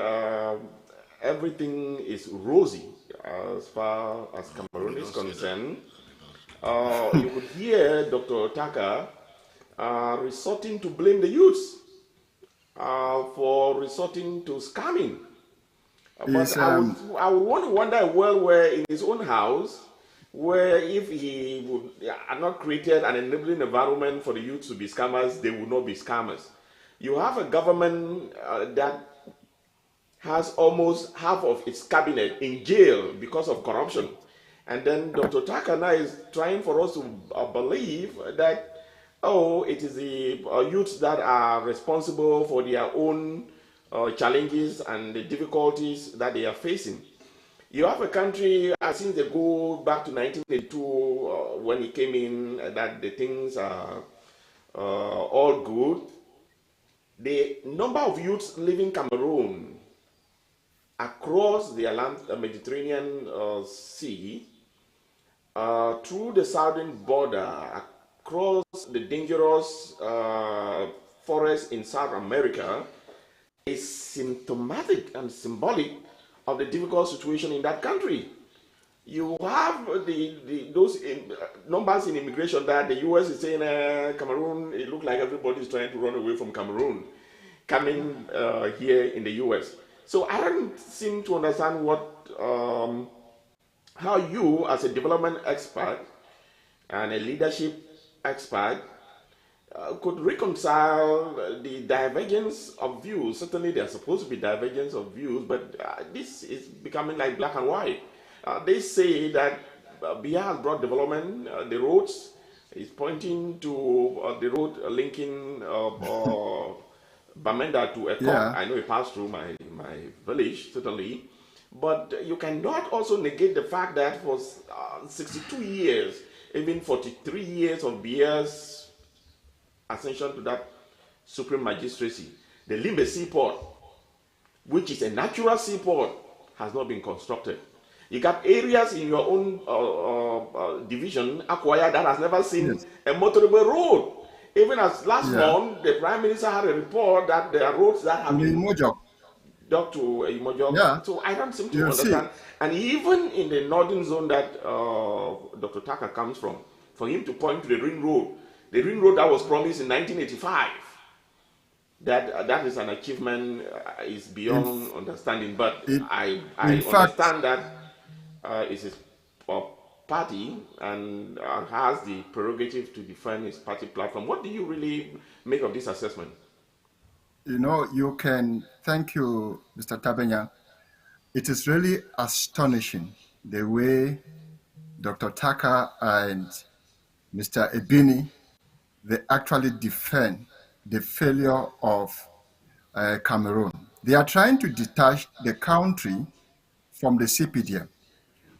everything is rosy as far as Cameroon is concerned. You could hear Dr. Taka resorting to blame the youths for resorting to scamming. But Is I would want to wonder well where in his own house, where if he would had not created an enabling environment for the youth to be scammers, they would not be scammers. You have a government that has almost half of its cabinet in jail because of corruption. And then Dr. Takana is trying for us to believe that oh, it is the youths that are responsible for their own challenges and the difficulties that they are facing. You have a country, since they go back to 1982 when he came in, that the things are all good. The number of youths living Cameroon across the Mediterranean Sea, through the southern border, across the dangerous forests in South America, is symptomatic and symbolic of the difficult situation in that country. You have those numbers in immigration that the US is saying Cameroon, it looks like everybody is trying to run away from Cameroon coming here in the US. So I don't seem to understand how you, as a development expert and a leadership expert, could reconcile the divergence of views. Certainly, there's supposed to be divergence of views, but this is becoming like black and white. They say that Biya has brought development. The roads is pointing to the road linking Bamenda to Ekong. Yeah. I know it passed through my village, certainly. But you cannot also negate the fact that for 62 years, even 43 years of Biya's ascension to that supreme magistracy, the Limbe seaport, which is a natural seaport, has not been constructed. You got areas in your own division, Akwaya, that has never seen a motorable road. Even as last month, the Prime Minister had a report that there are roads that have been dug to Imojok. Yeah. So I don't seem to understand. And even in the northern zone that Dr. Taka comes from, for him to point to the ring road that was promised in 1985, that is an achievement is beyond understanding. But I understand that it's his party and has the prerogative to defend his party platform. What do you really make of this assessment? You know, thank you, Mr. Tabenya. It is really astonishing the way Dr. Taka and Mr. Ebini, they actually defend the failure of Cameroon. They are trying to detach the country from the CPDM.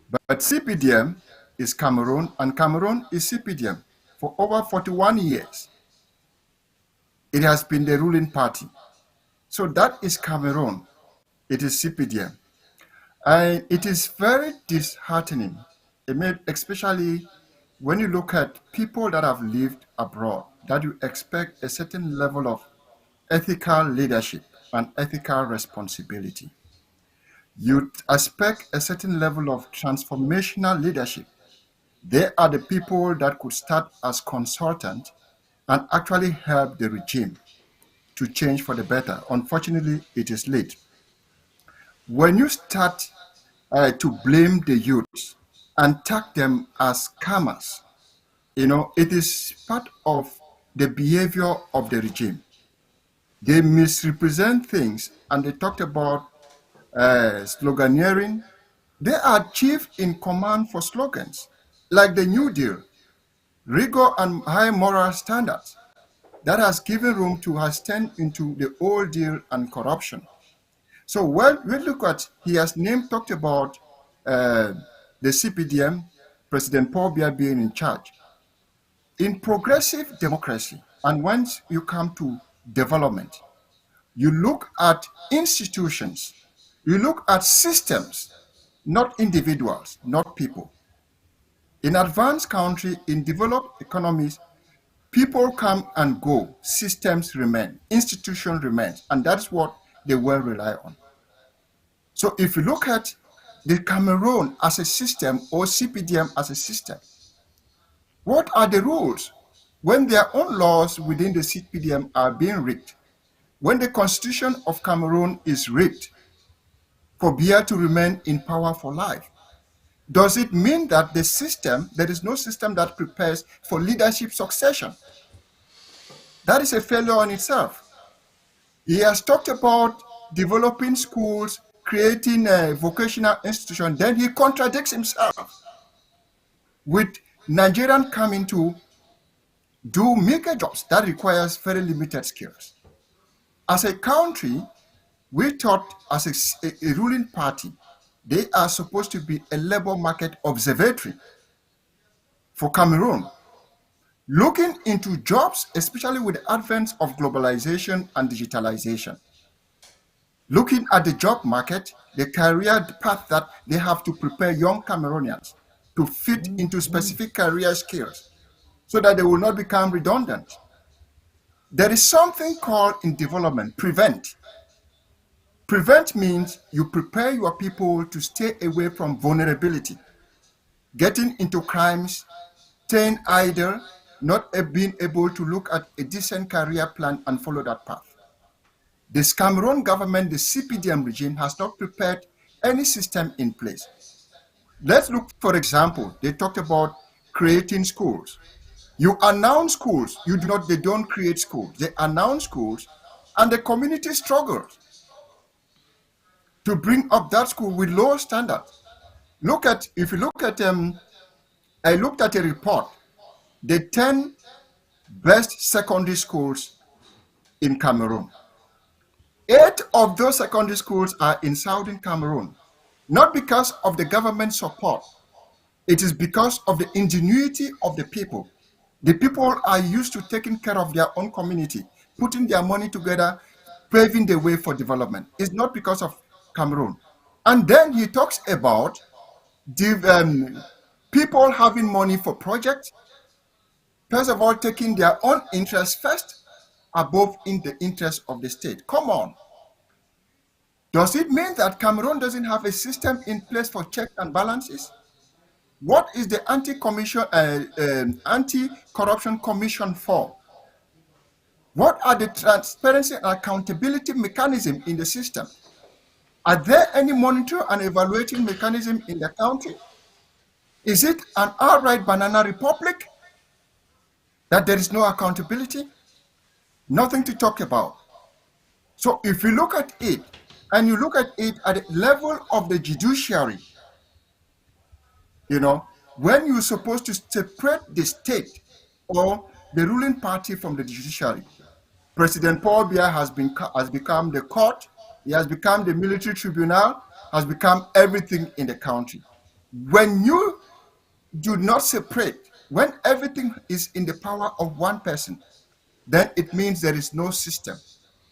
But CPDM is Cameroon, and Cameroon is CPDM. For over 41 years, it has been the ruling party. So that is Cameroon. It is CPDM. And it is very disheartening, especially when you look at people that have lived abroad, that you expect a certain level of ethical leadership and ethical responsibility. You expect a certain level of transformational leadership. They are the people that could start as consultants and actually help the regime to change for the better. Unfortunately, it is late. When you start to blame the youth and tag them as scammers, it is part of the behavior of the regime. They misrepresent things, and they talked about sloganeering. They are chief in command for slogans, like the New Deal, rigor and high moral standards that has given room to has turned into the old deal and corruption. So when we look at, he has talked about the CPDM, President Paul Biya being in charge. In progressive democracy, and once you come to development, you look at institutions, you look at systems, not individuals, not people. In advanced countries, in developed economies, people come and go, systems remain, institution remains, and that's what they will rely on. So if you look at the Cameroon as a system or CPDM as a system, what are the rules? When their own laws within the CPDM are being rigged, when the constitution of Cameroon is rigged for Biya to remain in power for life, does it mean that there is no system that prepares for leadership succession? That is a failure on itself. He has talked about developing schools, creating a vocational institution, then he contradicts himself with Nigerian coming to do meager jobs that requires very limited skills. As a country, we thought as a ruling party, they are supposed to be a labor market observatory for Cameroon, looking into jobs, especially with the advent of globalization and digitalization. Looking at the job market, the career path that they have to prepare young Cameroonians to fit into specific career skills so that they will not become redundant. There is something called in development prevent. Prevent means you prepare your people to stay away from vulnerability, getting into crimes, staying idle, not being able to look at a decent career plan and follow that path. This Cameroon government, the CPDM regime, has not prepared any system in place. Let's look, for example, they talked about creating schools. You announce schools, they don't create schools. They announce schools, and the community struggles to bring up that school with low standards. If you look at, I looked at a report, the 10 best secondary schools in Cameroon. 8 of those secondary schools are in southern Cameroon, not because of the government support. It is because of the ingenuity of the people. The people are used to taking care of their own community, putting their money together, paving the way for development. It's not because of Cameroon. And then he talks about people having money for projects, first of all, taking their own interest first above in the interest of the state. Come on. Does it mean that Cameroon doesn't have a system in place for checks and balances? What is the anti-corruption commission for? What are the transparency and accountability mechanism in the system? Are there any monitoring and evaluating mechanism in the country? Is it an outright banana republic that there is no accountability? Nothing to talk about. So if you look at it, and you look at it at the level of the judiciary, when you're supposed to separate the state or the ruling party from the judiciary, President Paul Biya has become the court, he has become the military tribunal, has become everything in the country. When you do not separate, when everything is in the power of one person, then it means there is no system.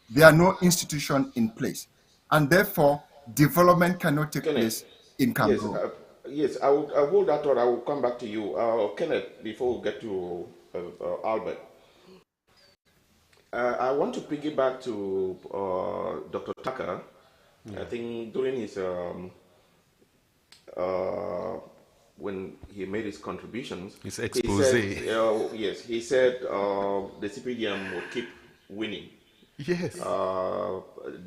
There are no institutions in place. And therefore, development cannot take Kenneth, place in yes, Cameroon. yes, I will hold that thought. I will come back to you. Kenneth, before we get to Albert. I want to piggyback to Dr. Tucker. Yeah. I think during his when he made his contributions, his expose. He said, yes, he said the CPDM would keep winning. Yes.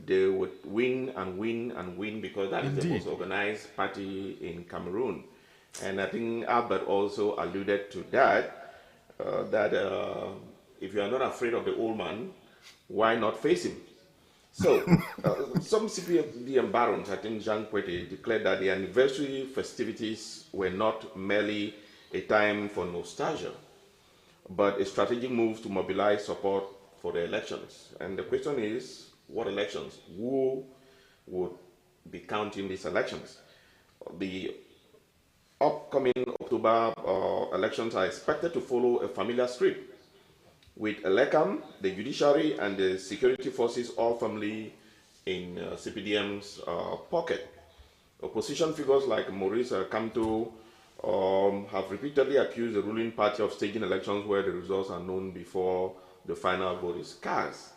They would win and win and win because that Indeed. is the most organized party in Cameroon. And I think Albert also alluded to that, that if you are not afraid of the old man, why not face him? So, some CPDM barons, I think Jean Poete, declared that the anniversary festivities were not merely a time for nostalgia, but a strategic move to mobilize support for the elections. And the question is, what elections? Who would be counting these elections? The upcoming October elections are expected to follow a familiar script, with Elecam, the judiciary, and the security forces all firmly in CPDM's pocket. Opposition figures like Maurice Kamto have repeatedly accused the ruling party of staging elections where the results are known before the final vote is cast.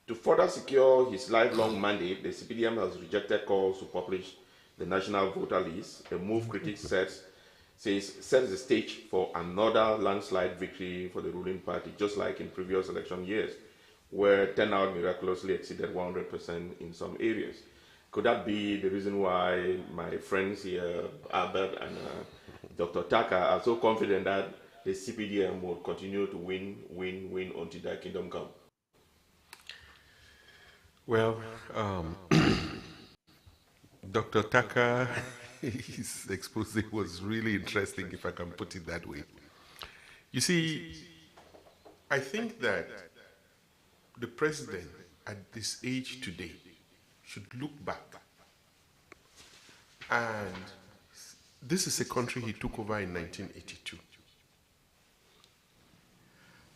To further secure his lifelong mandate, the CPDM has rejected calls to publish the national voter list, a move critics sets the stage for another landslide victory for the ruling party, just like in previous election years, where turnout miraculously exceeded 100% in some areas. Could that be the reason why my friends here, Albert and Dr. Taka, are so confident that the CPDM will continue to win until their kingdom come? Well, Dr. Taka, his expose was really interesting, if I can put it that way. You see, I think that the president at this age today should look back, and this is a country he took over in 1982.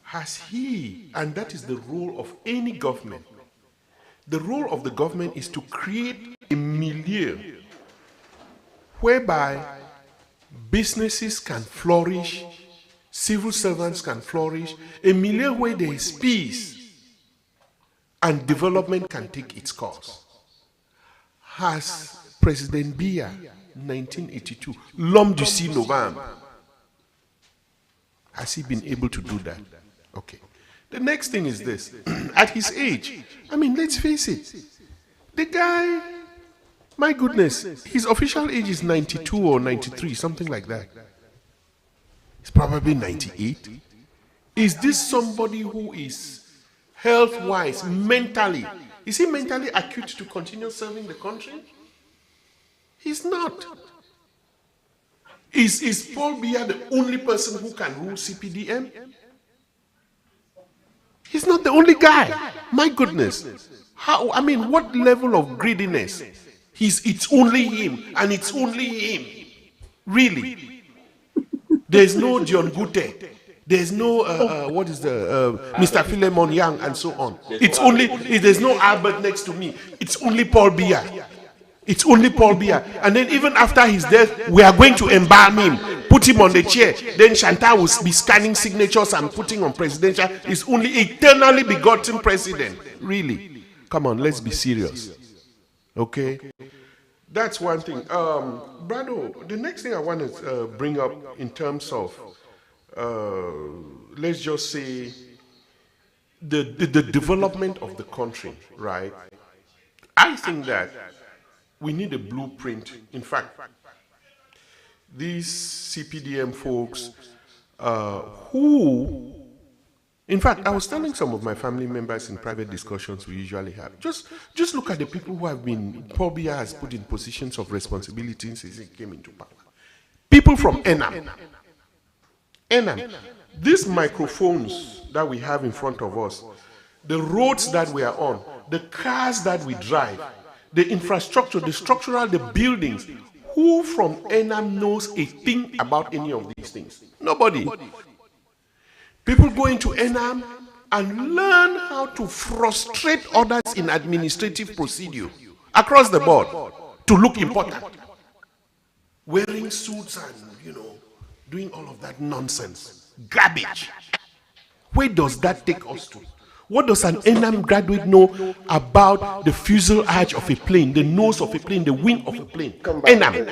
Has he, and that is the role of any government, the role of the government is to create a milieu whereby businesses can flourish, civil servants can flourish, a milieu where there is peace and development can take its course. Has President Biya, 1982, l'homme du 6 Novembre, has he been able to do that? Okay. The next thing is this. At his age, I mean, let's face it, the guy, my goodness, his official age is 92 or 93, something like that. He's probably 98. Is this somebody who is health-wise, mentally, is he mentally acute to continue serving the country? He's not. Is Paul Biya the only person who can rule CPDM? He's not the only guy. My goodness. How, I mean, what level of greediness? It's only him, and it's only him. Really. There's no John Gute. There's no, what is the, Mr. Philemon Young, and so on. It's only, there's no Albert next to me. It's only Paul Biya. It's only Paul Biya. And then even after his death, we are going to embalm him, put him on the chair. Then Chantal will be scanning signatures and putting on presidential. It's only eternally begotten president. Really. Come on, let's be serious. Okay? That's one thing. Brado, the next thing I want to bring up in terms of, let's just say, the development of the country, right? I think that we need a blueprint. In fact, these CPDM folks in fact, I was telling some of my family members in private discussions we usually have, just look at the people who have been, Paul Biya has put in positions of responsibility since he came into power. People from Enam. These microphones that we have in front of us, the roads that we are on, the cars that we drive, the infrastructure, the structural, the buildings. Who from Enam knows a thing about any of these things? Nobody. People go into Enam and learn how to frustrate others in administrative procedure across the board to look important. Wearing suits and, doing all of that nonsense. Garbage. Where does that take us to? What does an Enam graduate know about the fuselage of a plane, the nose of a plane, the wing of a plane? Come back. Enam.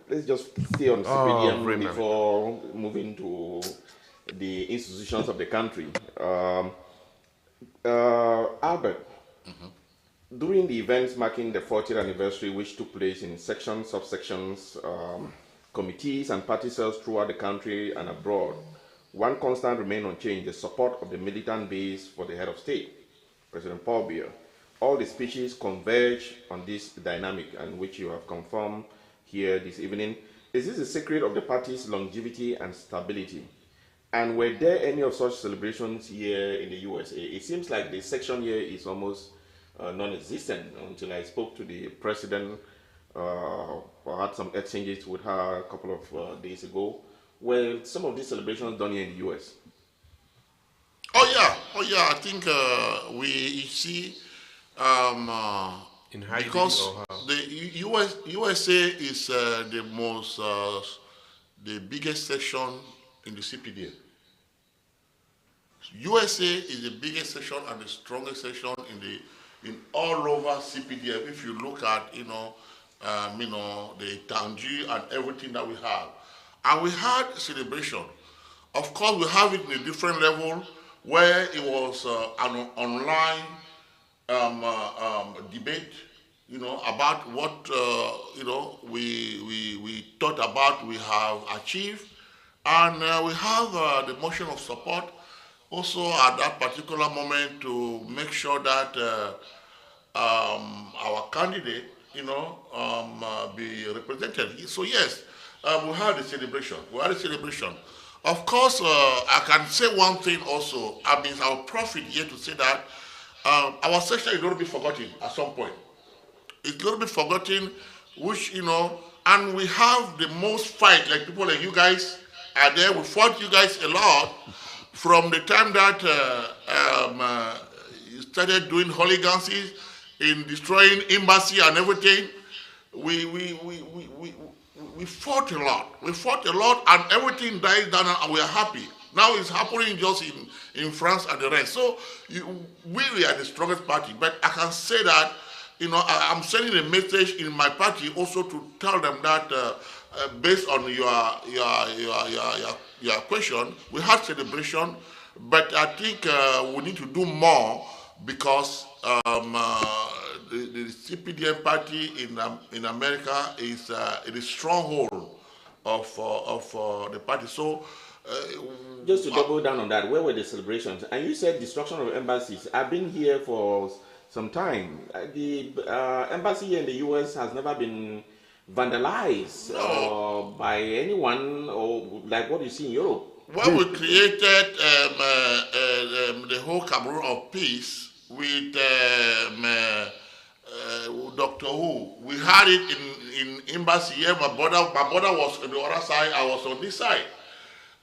Let's just stay on CPDM before moving to the institutions of the country. Albert, during the events marking the 40th anniversary, which took place in sections, subsections, committees, and party cells throughout the country and abroad, one constant remained unchanged: the support of the militant base for the head of state, President Paul Biya. All the speeches converge on this dynamic, and which you have confirmed here this evening. Is this a secret of the party's longevity and stability? And were there any of such celebrations here in the USA? It seems like the section here is almost non-existent until I spoke to the president. I had some exchanges with her a couple of days ago. Well, some of these celebrations done here in the US. Oh yeah. I think we see In hiding because or how? the USA is the biggest section in the CPDM. USA is the biggest section and the strongest section in all over CPDM. If you look at the Tangi and everything that we have, and we had celebration. Of course, we have it in a different level where it was an online debate, about what we thought about, we have achieved, and we have the motion of support also at that particular moment to make sure that our candidate, be represented. So yes, we had a celebration. Of course, I can say one thing also. I mean, our profit here to say that our section is going to be forgotten at some point. It's going to be forgotten, which, and we have the most fight, like people like you guys are there. We fought you guys a lot from the time that you started doing holigancies in destroying embassy and everything. We fought a lot. We fought a lot, and everything died down, and we are happy. Now it's happening just in France and the rest. So we are the strongest party. But I can say that, I'm sending a message in my party also to tell them that based on your question, we had celebration, but I think we need to do more because the CPDM party in America is a stronghold of the party. So just to double down on that, where were the celebrations? And you said destruction of embassies. I've been here for some time. The embassy here in the U.S. has never been vandalized by anyone, or like what you see in Europe. When we created the whole Cameroon of Peace with Dr. Who, we had it in embassy here. My brother was on the other side. I was on this side.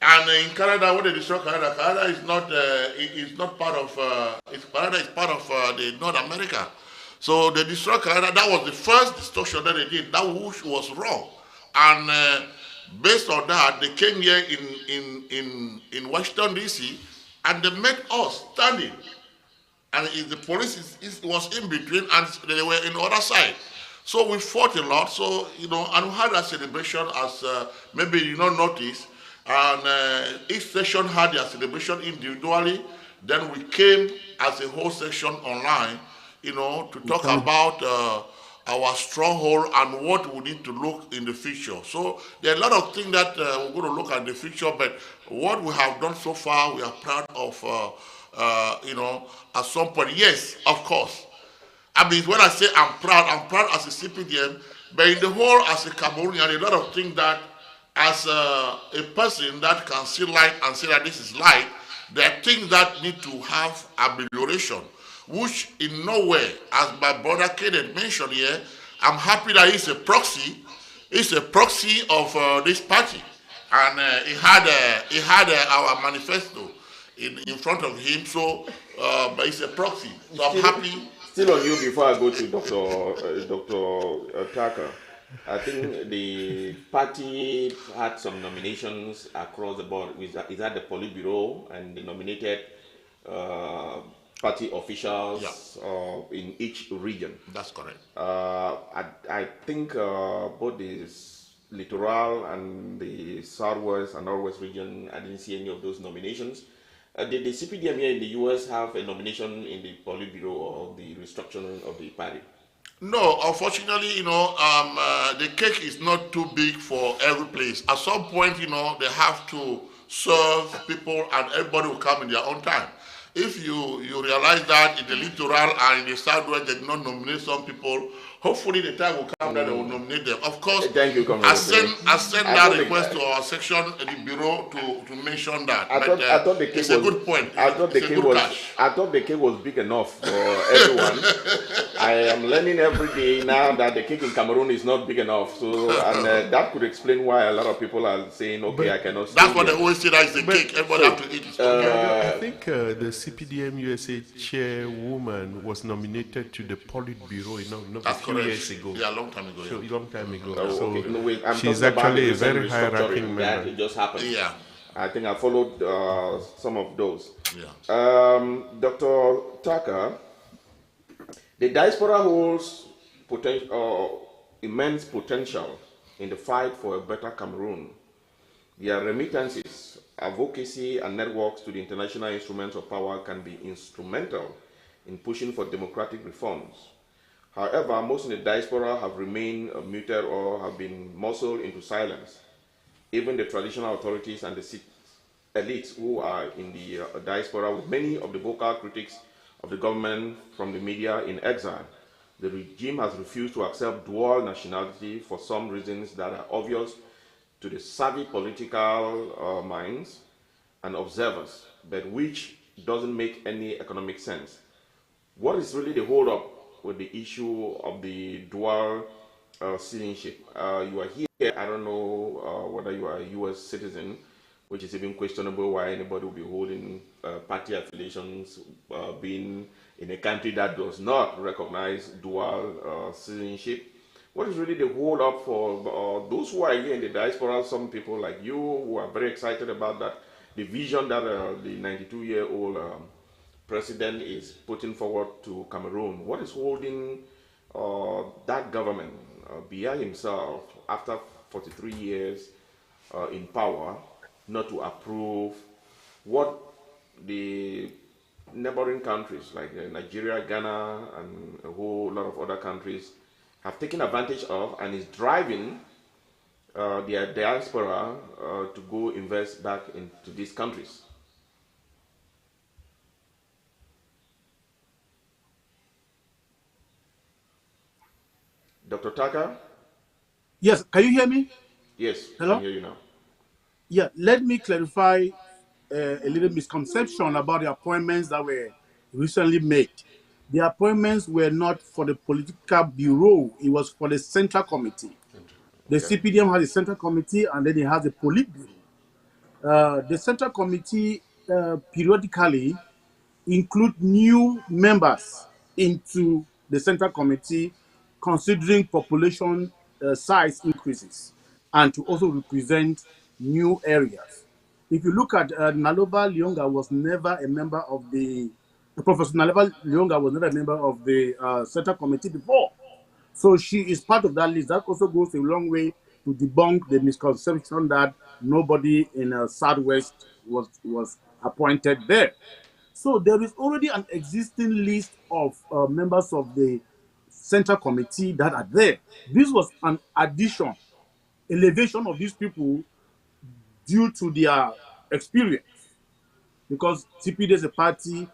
And in Canada, when they destroy Canada, Canada is not part of. Canada is part of the North America. So they destroyed Canada. That was the first destruction that they did. That which was wrong. And based on that, they came here in Washington D.C. and they met us standing. And the police was in between, and they were in the other side. So we fought a lot. So and we had a celebration, as maybe you not notice. And each section had their celebration individually. Then we came as a whole section online, to talk about our stronghold and what we need to look in the future. So there are a lot of things that we're going to look at in the future, but what we have done so far, we are proud of, at some point. Yes, of course. I mean, when I say I'm proud as a CPDM, but in the whole, as a Cameroonian, a lot of things that as a person that can see light and say that this is light, there are things that need to have amelioration, which in no way, as my brother Kenneth mentioned here, I'm happy that he's a proxy. He's a proxy of this party. And he had our manifesto in front of him, so but he's a proxy. So I'm happy. Still on you before I go to Dr. Tucker. I think the party had some nominations across the board. Is that the Politburo, and they nominated party officials in each region. That's correct. I think both the Littoral and the Southwest and Northwest region, I didn't see any of those nominations. Did the CPDM here in the US have a nomination in the Politburo or the restructuring of the party? No, unfortunately, the cake is not too big for every place. At some point, they have to serve people and everybody will come in their own time. If you realize that in the Littoral and in the Southwest, they did not nominate some people, hopefully the time will come that they will nominate them. Of course, thank you, I send that request to our section, the bureau, to mention that. I thought the cake it's a good point. I thought the cake was big enough for everyone. I am learning every day now that the cake in Cameroon is not big enough. So, and that could explain why a lot of people are saying, okay, I cannot. That's what they always say, that is the cake. Everybody have to eat it. I think the CPDM USA chairwoman was nominated to the Politburo a few years ago. Yeah, a long time ago. So, a long time ago. Okay. No, wait, she's actually a very high-ranking member. It just happened. Yeah. I think I followed some of those. Yeah. Dr. Tucker, the diaspora holds immense potential in the fight for a better Cameroon. Their remittances, advocacy, and networks to the international instruments of power can be instrumental in pushing for democratic reforms. However, most in the diaspora have remained muted or have been muscled into silence. Even the traditional authorities and the elites who are in the diaspora, with many of the vocal critics of the government from the media in exile. The regime has refused to accept dual nationality for some reasons that are obvious to the savvy political minds and observers, but which doesn't make any economic sense. What is really the hold up with the issue of the dual citizenship? You are here, I don't know whether you are a US citizen, which is even questionable why anybody will be holding party affiliations, being in a country that does not recognize dual citizenship. What is really the hold up for those who are here in the diaspora? Some people like you who are very excited about that, the vision that the 92-year-old president is putting forward to Cameroon. What is holding that government, Biya himself, after 43 years in power, not to approve what the neighboring countries like Nigeria, Ghana, and a whole lot of other countries have taken advantage of, and is driving their diaspora to go invest back into these countries? Dr. Taka? Yes, can you hear me? Yes, we can Hello? hear you now. Yeah, let me clarify a little misconception about the appointments that were recently made. The appointments were not for the political bureau, it was for the central committee. The Okay. CPDM has a central committee and then it has a polite bureau. The central committee periodically include new members into the central committee, considering population size increases, and to also represent new areas. If you look at Naloba Lyonga was never a member of the Professor Naloba Lyonga was never a member of the central committee before. So she is part of that list. That also goes a long way to debunk the misconception that nobody in Southwest was appointed there. So there is already an existing list of members of the central committee that are there. This was an addition, elevation of these people due to their experience, because CPD is a party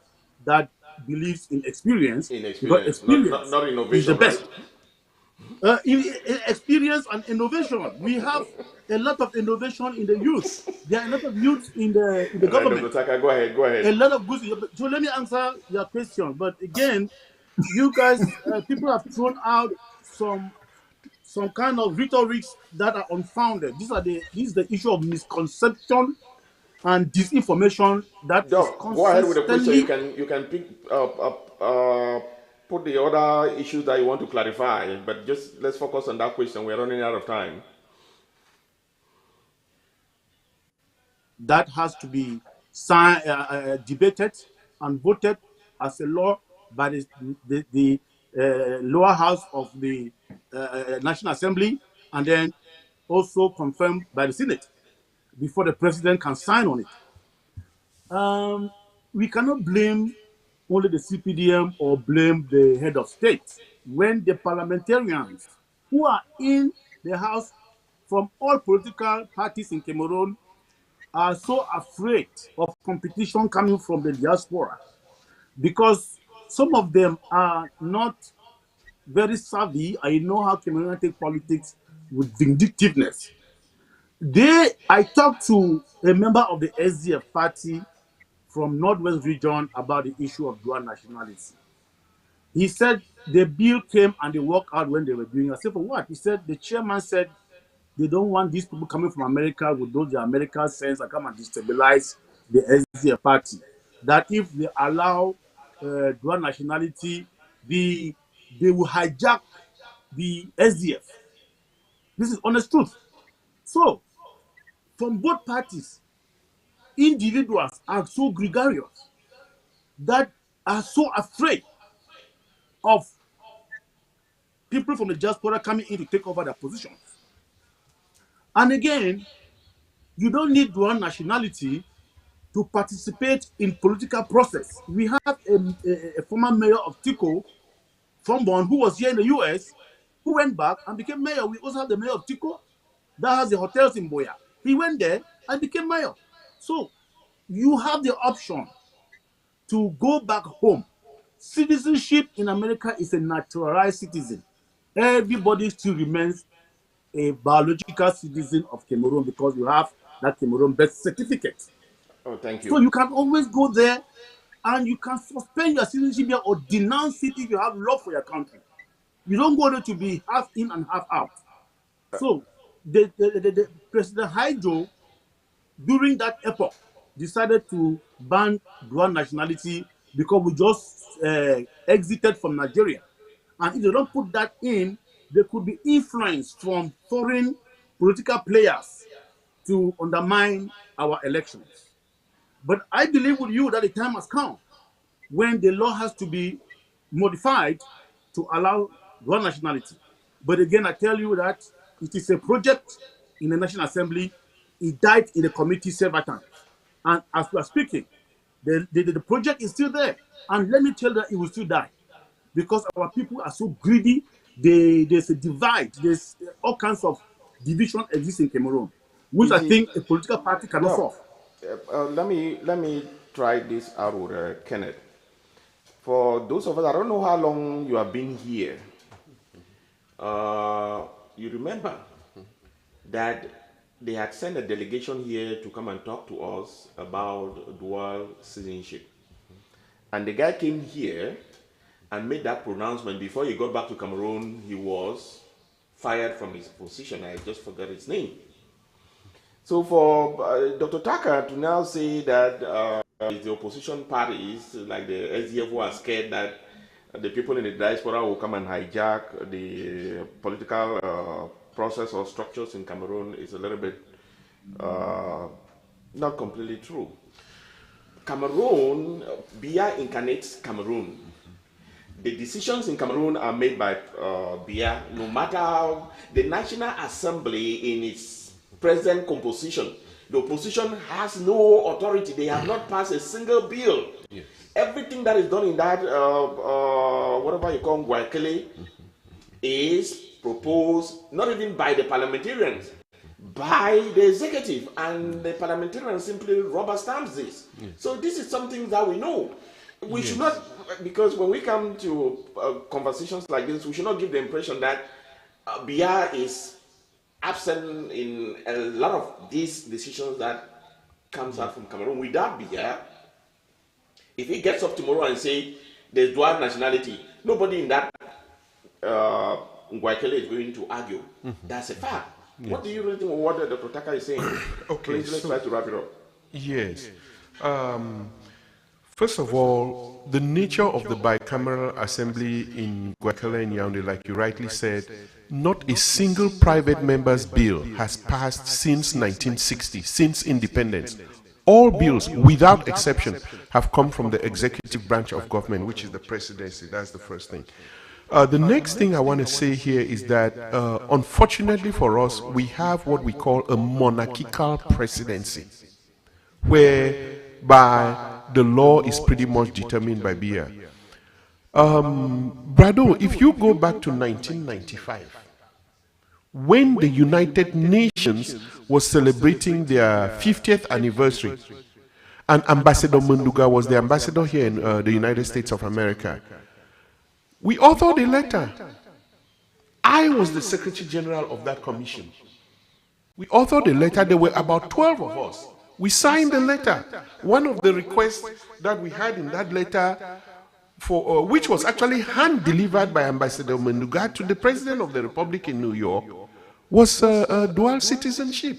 that believes in experience, In because experience, experience not is the innovation, right? best. In experience and innovation, we have a lot of innovation in the youth. There are a lot of youth in the All right, Dr. government. Taka, go ahead, go A ahead. lot of good. So let me answer your question. But again, you guys, people have thrown out some kind of rhetorics that are unfounded. This is the issue of misconception and disinformation that is Go ahead with the question. consistently. You can pick put the other issues that you want to clarify, but just let's focus on that question. We're running out of time. That has to be signed, debated and voted as a law by the lower house of the National Assembly, and then also confirmed by the Senate before the president can sign on it. We cannot blame only the CPDM or blame the head of state when the parliamentarians who are in the house from all political parties in Cameroon are so afraid of competition coming from the diaspora, because some of them are not very savvy and know how Cameroonians take politics with vindictiveness. I talked to a member of the SDF party from Northwest region about the issue of dual nationality. He said the bill came and they worked out when they were doing it. I said, for what? He said the chairman said they don't want these people coming from America with those the American sense and come and destabilize the SDF party. That if they allow dual nationality, they will hijack the SDF. This is honest truth. So, from both parties, individuals are so gregarious that are so afraid of people from the diaspora coming in to take over their positions. And again, you don't need dual nationality to participate in political process. We have a former mayor of Tico, from Bonn, who was here in the US, who went back and became mayor. We also have the mayor of Tico that has the hotels in Boya. He went there and became mayor. So you have the option to go back home. Citizenship in America is a naturalized citizen. Everybody still remains a biological citizen of Cameroon because you have that Cameroon birth certificate. Oh, thank So you. you can always go there and you can suspend your citizenship there or denounce it if you have love for your country. You don't go there to be half in and half out. So the President Haijo, during that epoch, decided to ban dual nationality because we just exited from Nigeria. And if they don't put that in, there could be influence from foreign political players to undermine our elections. But I believe with you that the time has come when the law has to be modified to allow dual nationality. But again, I tell you that it is a project in the National Assembly. It died in the committee several times. And as we are speaking, the project is still there. And let me tell you that it will still die because our people are so greedy. There's a divide. There's all kinds of division exists in Cameroon, which You I see, think a political party cannot no. solve. Let me try this out with Kenneth. For those of us, I don't know how long you have been here. You remember that they had sent a delegation here to come and talk to us about dual citizenship. And the guy came here and made that pronouncement. Before he got back to Cameroon, he was fired from his position. I just forgot his name. So for Dr. Taka to now say that the opposition parties, like the SDF, who are scared that the people in the diaspora will come and hijack the political process or structures in Cameroon is a little bit not completely true. Cameroon, Bia incarnates Cameroon. The decisions in Cameroon are made by Bia, no matter the National Assembly in its present composition. The opposition has no authority. They have not passed a single bill. Yes. Everything that is done in that, whatever you call Guayaquil, is proposed not even by the parliamentarians, by the executive, and the parliamentarians simply rubber stamps this. Yes. So this is something that we know. We should not, because when we come to conversations like this, we should not give the impression that Bia is absent in a lot of these decisions that comes out from Cameroon. Without Bia, if he gets up tomorrow and say there's dual nationality, nobody in that Guayaquil is going to argue. That's a fact. Yes. What do you really think of what Dr. Taka is saying? Okay, please, let's try to wrap it up. Yes. First of all, the nature of the bicameral assembly in Guayaquil and Yaoundé, like you rightly said, not a single private member's bill has passed since 1960, since independence. All bills, without exception, have come from the executive branch of government, which is the presidency. That's the first thing. The next thing I want to say here is that, unfortunately for us, we have what we call a monarchical presidency, whereby the law is pretty much determined by Bia. Brado, if you go back to 1995, when the United Nations was celebrating their 50th anniversary, and Ambassador Munduga was the ambassador here in the United States of America, we authored a letter. I was the Secretary General of that commission. We authored a letter. There were about 12 of us. We signed the letter. One of the requests that we had in that letter, for which was actually hand-delivered by Ambassador Munduga to the President of the Republic in New York, was dual citizenship.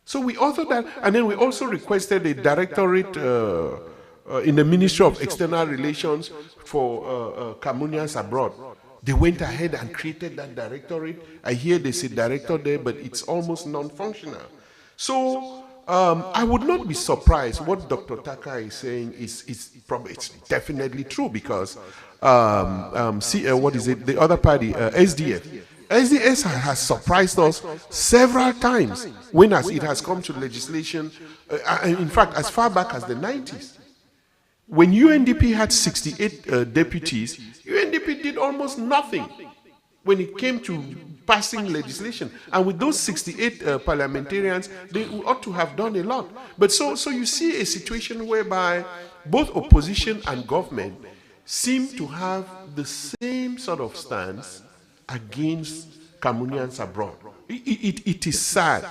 So we authored that, and then we also requested a directorate in the Ministry of External Relations for Cameroonians abroad. They went ahead and created that directorate. I hear there's a director there, but it's almost non-functional. So I would not be surprised. What Dr. Taka is saying is probably, it's definitely true, because what is it? The other party, SDF. SDS has surprised us several times when it has come to legislation. In fact, as far back as the 90s. When UNDP had 68 deputies, UNDP did almost nothing when it came to passing legislation. And with those 68 parliamentarians, they ought to have done a lot. But so you see a situation whereby both opposition and government seem to have the same sort of stance against Cameroonians abroad. It is sad.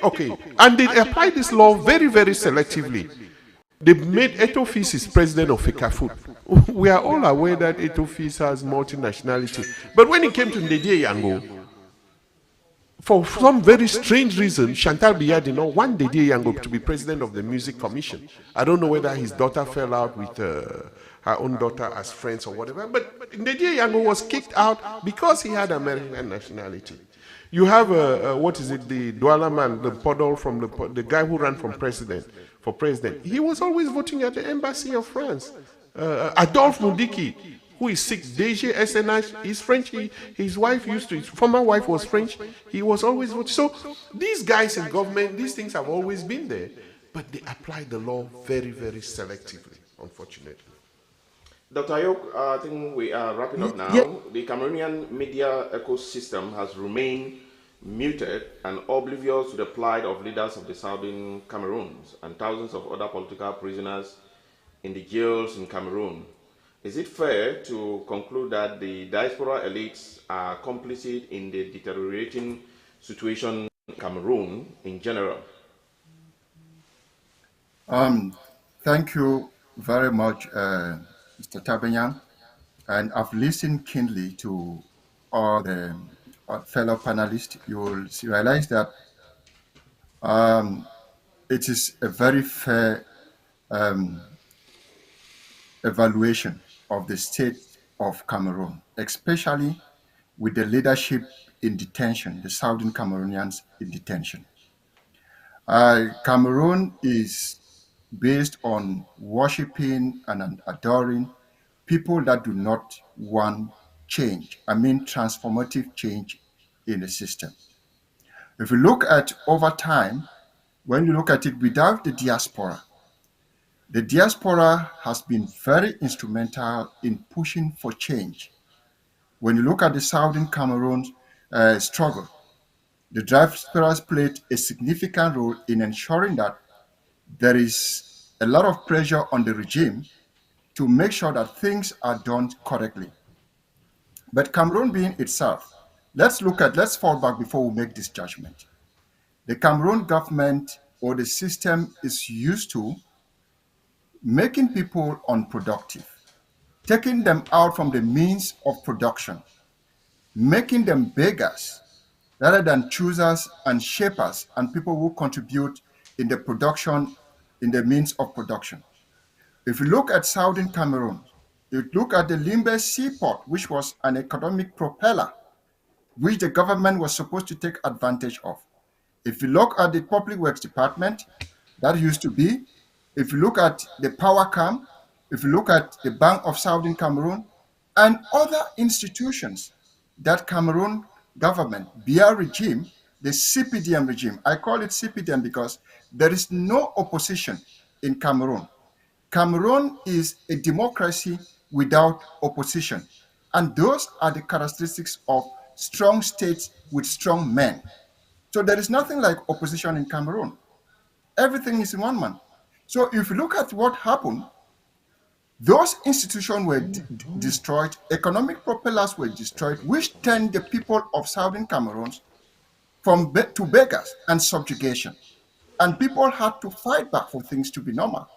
Okay, and they apply this law very, very selectively. They made Etofis president of FECAFOOT. We are all aware that Etofis has multinationality. But when it came to Ndediye Yango, for some very strange reason, Chantal Biya did not want Ndediye Yango to be president of the Music Commission. I don't know whether his daughter fell out with her own daughter as friends or whatever, but Ndediye Yango was kicked out because he had American nationality. You have, what is it, the Douala man, the Podol from the guy who ran for president. He was always voting at the embassy of France. Adolphe Mundiki, who is sick, DG SNH, he's French. His wife his former wife was French. He was always voting. So these guys in government, these things have always been there, but they apply the law very, very selectively, unfortunately. Dr. Ayok, I think we are wrapping up now. Yeah. The Cameroonian media ecosystem has remained muted and oblivious to the plight of leaders of the southern Cameroons and thousands of other political prisoners in the jails in Cameroon. Is it fair to conclude that the diaspora elites are complicit in the deteriorating situation in Cameroon in general? Thank you very much, Mr. Tabenyang. And I've listened keenly to all the fellow panelists. You will realize that it is a very fair evaluation of the state of Cameroon, especially with the leadership in detention, the Southern Cameroonians in detention. Cameroon is based on worshiping and adoring people that do not want change. I mean, transformative change in the system. If you look at over time, when you look at it without the diaspora has been very instrumental in pushing for change. When you look at the Southern Cameroon struggle, the diaspora played a significant role in ensuring that there is a lot of pressure on the regime to make sure that things are done correctly. But Cameroon being itself, let's fall back before we make this judgment. The Cameroon government or the system is used to making people unproductive, taking them out from the means of production, making them beggars rather than choosers and shapers and people who contribute in the production, in the means of production. If you look at Southern Cameroon, you look at the Limbe seaport, which was an economic propeller, which the government was supposed to take advantage of. If you look at the Public Works Department, that used to be. If you look at the Power Cam, if you look at the Bank of Southern Cameroon, and other institutions that Cameroon government, Biya regime, the CPDM regime, I call it CPDM because there is no opposition in Cameroon. Cameroon is a democracy without opposition. And those are the characteristics of strong states with strong men. So there is nothing like opposition in Cameroon. Everything is in one man. So if you look at what happened, those institutions were destroyed, economic propellers were destroyed, which turned the people of Southern Cameroon to beggars and subjugation. And people had to fight back for things to be normal.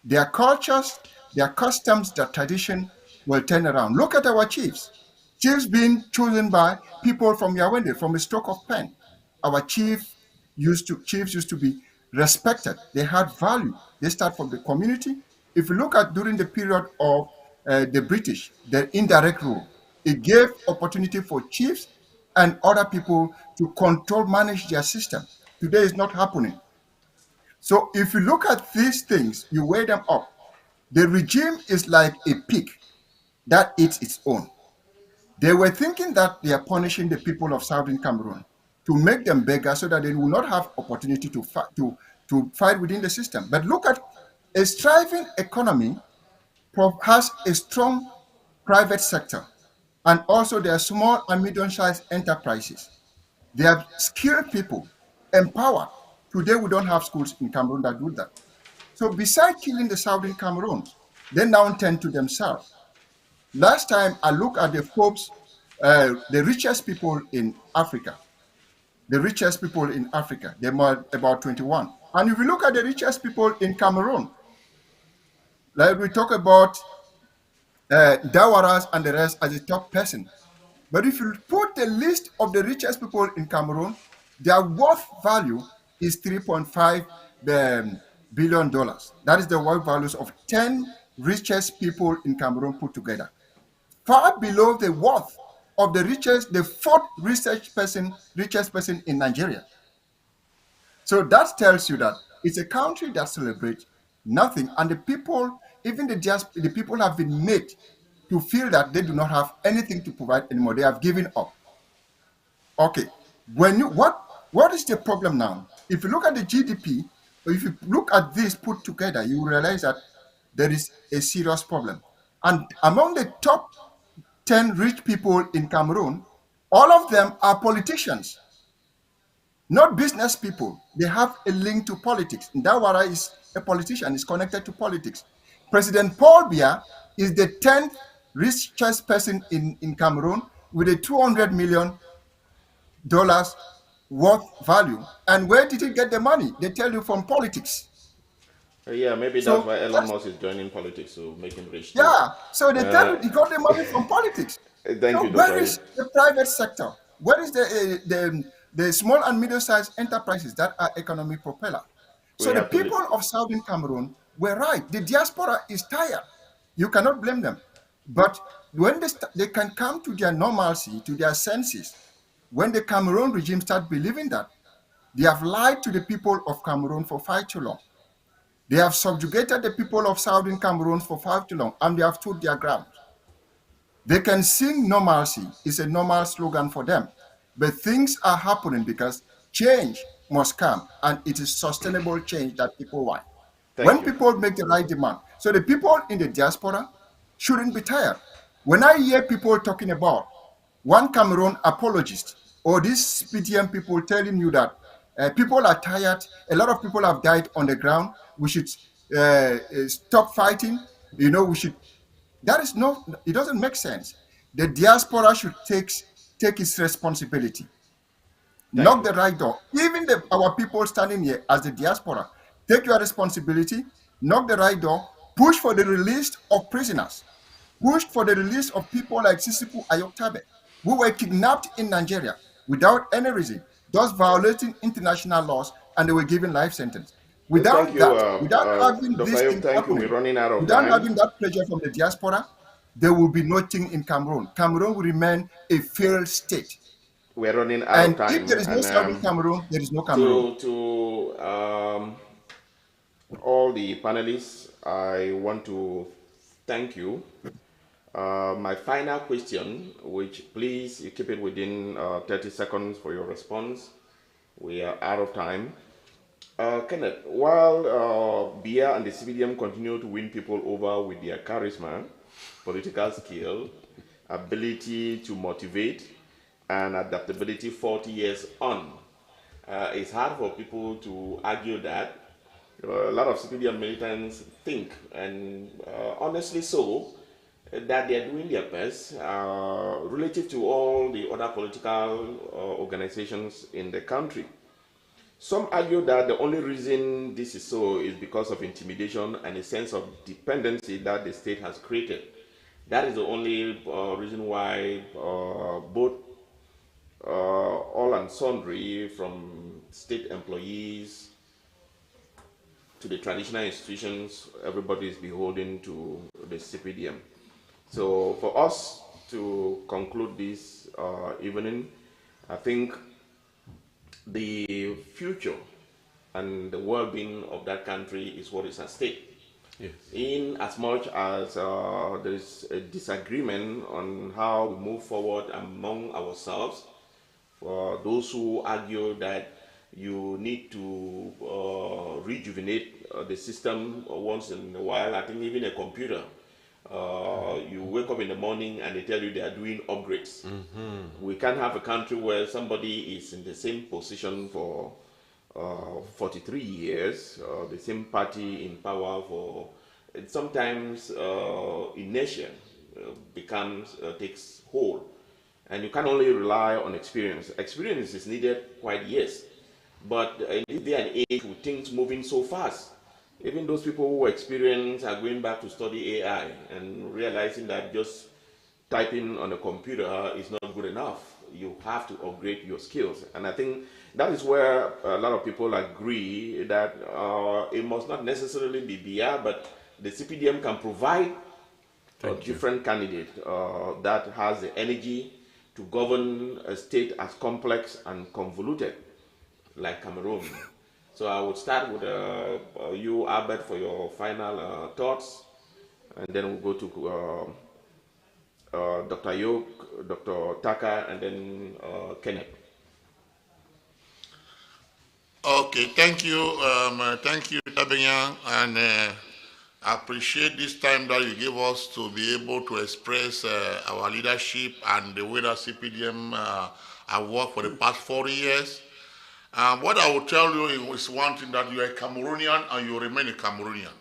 Their cultures, their customs, their tradition will turn around. Look at our chiefs. Chiefs being chosen by people from Yawende, from a stroke of pen. Our chiefs used to be respected. They had value. They start from the community. If you look at during the period of the British, the indirect rule, it gave opportunity for chiefs and other people to control, manage their system. Today is not happening. So if you look at these things, you weigh them up. The regime is like a pig that eats its own. They were thinking that they are punishing the people of Southern Cameroon to make them beggars so that they will not have opportunity to fight within the system. But look at a thriving economy has a strong private sector, and also there are small and medium-sized enterprises. They have skilled people, empowered. Today we don't have schools in Cameroon that do that. So besides killing the Southern Cameroons, they now tend to themselves. Last time I looked at the Forbes the richest people in Africa, they're about 21. And if you look at the richest people in Cameroon, like we talk about Dawaras and the rest as a top person. But if you put the list of the richest people in Cameroon, their worth value is $3.5 billion. That is the worth values of 10 richest people in Cameroon put together. Far below the worth of the fourth richest person in Nigeria. So that tells you that it's a country that celebrates nothing, and the people, even the people have been made to feel that they do not have anything to provide anymore. They have given up. Okay, when you what is the problem now? If you look at the GDP, or if you look at this put together, you realize that there is a serious problem. And among the top 10 rich people in Cameroon, all of them are politicians, not business people. They have a link to politics. Ndawara is a politician, is connected to politics. President Paul Biya is the 10th richest person in Cameroon with a $200 million worth value. And where did he get the money? They tell you from politics. Yeah, maybe that's So why Elon that's, Musk is joining politics to make him rich too. yeah. So they tell Uh, you he got the money from politics. Thank So you, Dr. where Ali. is the private sector? Where is the small and medium-sized enterprises that are economic propeller? We So the have to. people of Southern Cameroon were right. The diaspora is tired. You cannot blame them. But when they can come to their normalcy, to their senses, when the Cameroon regime start believing that they have lied to the people of Cameroon for far too long. They have subjugated the people of Southern Cameroon for far too long, and they have stood their ground. They can sing normalcy is a normal slogan for them, but things are happening because change must come, and it is sustainable change that people want. Thank When you. people make the right demand, so the people in the diaspora shouldn't be tired. When I hear people talking about one Cameroon apologist or these CPDM people telling you that people are tired, a lot of people have died on the ground, we should stop fighting, we should that is no, it doesn't make sense. The diaspora should take its responsibility, Thank knock you. the right door. Even our people standing here as the diaspora, take your responsibility, knock the right door, push for the release of prisoners, push for the release of people like Sisiku Ayoktabe, who were kidnapped in Nigeria without any reason, thus violating international laws, and they were given life sentence. Thank Without you, that, without having Dr. these Ayub. things Thank you. We're happening, running out of without time. having that pressure from the diaspora, there will be nothing in Cameroon. Cameroon will remain a failed state. We're running out of And if time. there is no And Southern Cameroon, there is no Cameroon. to all the panelists, I want to thank you. My final question, which please you keep it within 30 seconds for your response. We are out of time. Kenneth, while Bia and the CPDM continue to win people over with their charisma, political skill, ability to motivate, and adaptability 40 years on, it's hard for people to argue that. A lot of CPDM militants think, and honestly so, that they're doing their best relative to all the other political organizations in the country. Some argue that the only reason this is so is because of intimidation and a sense of dependency that the state has created. That is the only reason why both all and sundry, from state employees to the traditional institutions, everybody is beholden to the CPDM. So for us to conclude this evening, I think the future and the well-being of that country is what is at stake. Yes. In as much as there is a disagreement on how we move forward among ourselves, for those who argue that you need to rejuvenate the system once in a while, I think even a computer, you wake up in the morning and they tell you they are doing upgrades. We can't have a country where somebody is in the same position for 43 years, the same party in power for, sometimes inertia takes hold. And you can only rely on experience. Experience is needed quite, yes, but in this day and age with things moving so fast, even those people who experience are going back to study AI and realizing that just typing on a computer is not good enough. You have to upgrade your skills. And I think that is where a lot of people agree that it must not necessarily be BR, but the CPDM can provide a different candidate that has the energy to govern a state as complex and convoluted like Cameroon. So I would start with you, Albert, for your final thoughts, and then we'll go to Dr. Yoke, Dr. Taka, and then Kenneth. Okay, thank you, Tabenya, and I appreciate this time that you give us to be able to express our leadership and the way that CPDM have worked for the past 40 years. What I will tell you is one thing, that you are a Cameroonian and you remain a Cameroonian.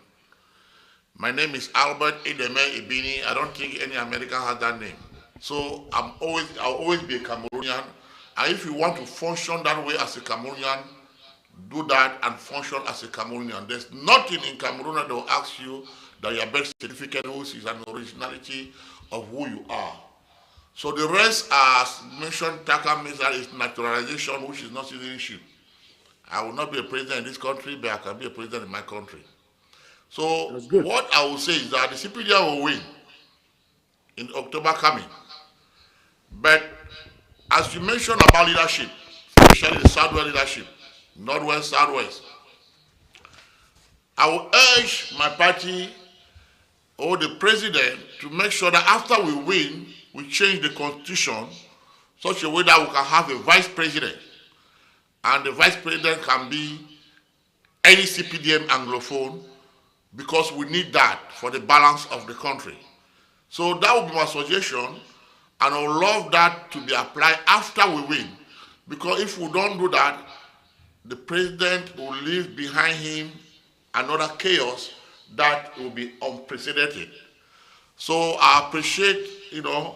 My name is Albert Edeme Ibini. I don't think any American has that name. So I'll always be a Cameroonian. And if you want to function that way as a Cameroonian, do that and function as a Cameroonian. There's nothing in Cameroon that will ask you that your birth certificate, which is an originality of who you are. So the rest, as mentioned, Taka means that is naturalization, which is not citizenship. I will not be a president in this country, but I can be a president in my country. So That's good. what I will say is that the CPDM will win in October coming. But as you mentioned about leadership, especially the Southwest leadership, Northwest, Southwest, I will urge my party or the president to make sure that after we win, we change the constitution such a way that we can have a vice president. And the vice president can be any CPDM Anglophone, because we need that for the balance of the country. So that would be my suggestion, and I would love that to be applied after we win. Because if we don't do that, the president will leave behind him another chaos that will be unprecedented. So I appreciate, your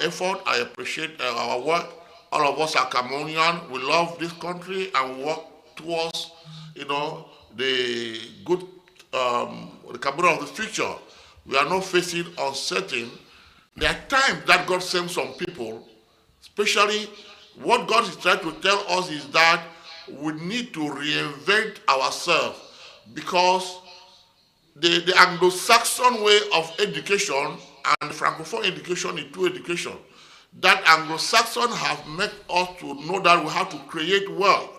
effort. I appreciate our work. All of us are Cameroonian. We love this country and we work towards, the good, the Cameroon of the future. We are not facing uncertain. There are times that God sends some people, especially what God is trying to tell us is that we need to reinvent ourselves, because the Anglo-Saxon way of education and the Francophone education is two education. That Anglo-Saxon have made us to know that we have to create wealth.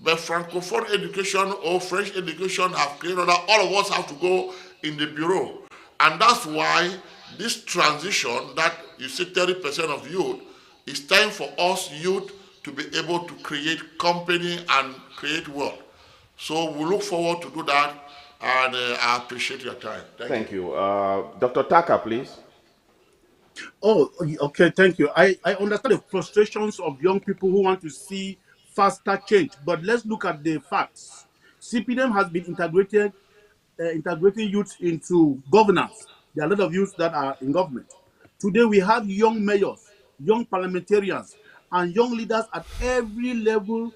But Francophone education or French education have created that all of us have to go in the bureau. And that's why this transition that you say 30% of youth, it's time for us youth to be able to create company and create wealth. So we look forward to do that, and I appreciate your time. Thank you. Dr. Taka, please. Oh, okay, thank you. I understand the frustrations of young people who want to see faster change, but let's look at the facts. CPDM has been integrating youth into governance. There are a lot of youths that are in government. Today we have young mayors, young parliamentarians, and young leaders at every level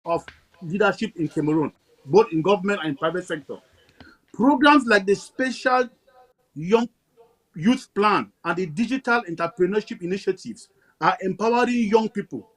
of leadership in Cameroon, both in government and in private sector. Programs like the special young youth plan and the digital entrepreneurship initiatives are empowering young people.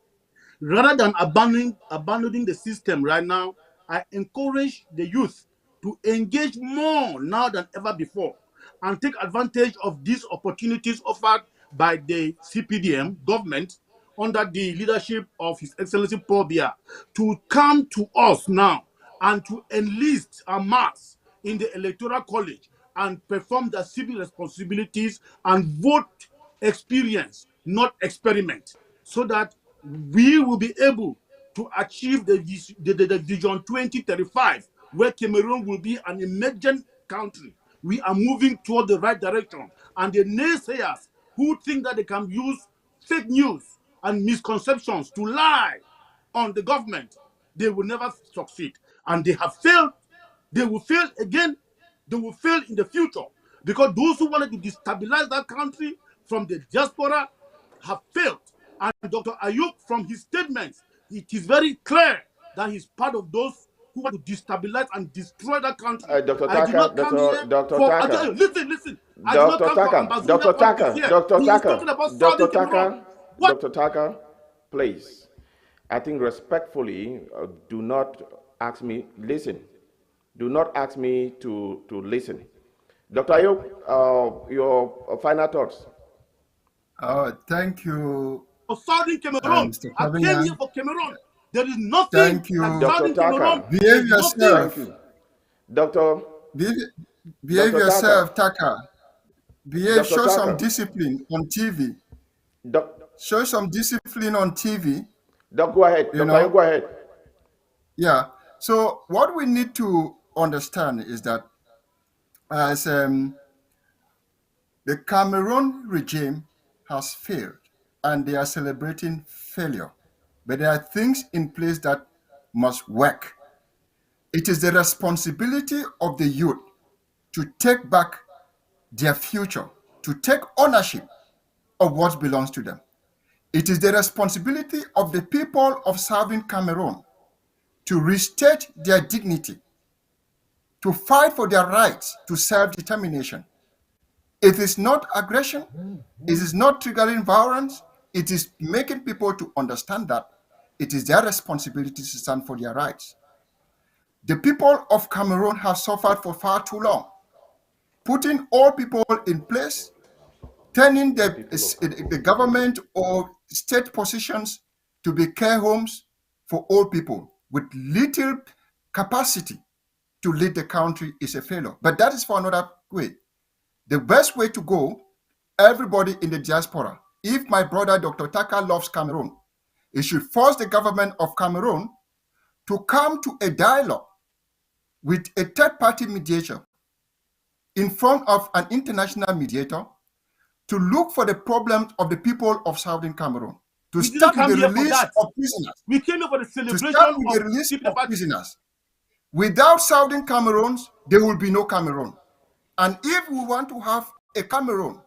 Rather than abandoning the system right now, I encourage the youth to engage more now than ever before and take advantage of these opportunities offered by the CPDM government under the leadership of His Excellency Paul Biya to come to us now and to enlist en masse in the electoral college and perform their civil responsibilities and vote experience, not experiment, so that we will be able to achieve the Vision 2035, where Cameroon will be an emergent country. We are moving toward the right direction. And the naysayers who think that they can use fake news and misconceptions to lie on the government, they will never succeed. And they have failed. They will fail again. They will fail in the future. Because those who wanted to destabilize that country from the diaspora have failed. And Dr. Ayuk, from his statements, it is very clear that he's part of those who want to destabilize and destroy that country. Dr. I did Taka, not come here Dr. for... Taka, Listen. I did not Dr. come for Taka, ambassador Dr. politics Taka, here. Dr. He is talking Taka, about Dr. Southern Cameroon. Taka, What? Dr. Taka, please. I think respectfully, do not ask me, listen. Do not ask me to listen. Dr. Ayuk, your final thoughts. Thank you, For Southern Cameroon. Mr. I came here Covenant. for Cameroon. There is nothing Thank like you. Dr. Southern Cameroon. Taka, There Behave is nothing. thank yourself. you. Dr. Behave Dr. yourself, Taka, Taka. Behave. Dr. Show some Taka, discipline on TV. Doc, Show some discipline on TV. Doc, go ahead. You Dr. Ayuk, know. go ahead. Yeah. So what we need to understand is that as the Cameroon regime has failed, and they are celebrating failure, but there are things in place that must work. It is the responsibility of the youth to take back their future, to take ownership of what belongs to them. It is the responsibility of the people of Southern Cameroon to restate their dignity, to fight for their rights to self-determination. It is not aggression. It is not triggering violence. It is making people to understand that it is their responsibility to stand for their rights. The people of Cameroon have suffered for far too long, putting all people in place, turning the government or state positions to be care homes for old people with little capacity to lead the country is a failure. But that is for another way. The best way to go, everybody in the diaspora, if my brother Dr. Taka loves Cameroon, he should force the government of Cameroon to come to a dialogue with a third-party mediator in front of an international mediator to look for the problems of the people of Southern Cameroon, to We didn't start with come the here for release that. of prisoners, We came here for the to celebration start with the of release the of party. prisoners. Without Southern Cameroons, there will be no Cameroon. And if we want to have a Cameroon,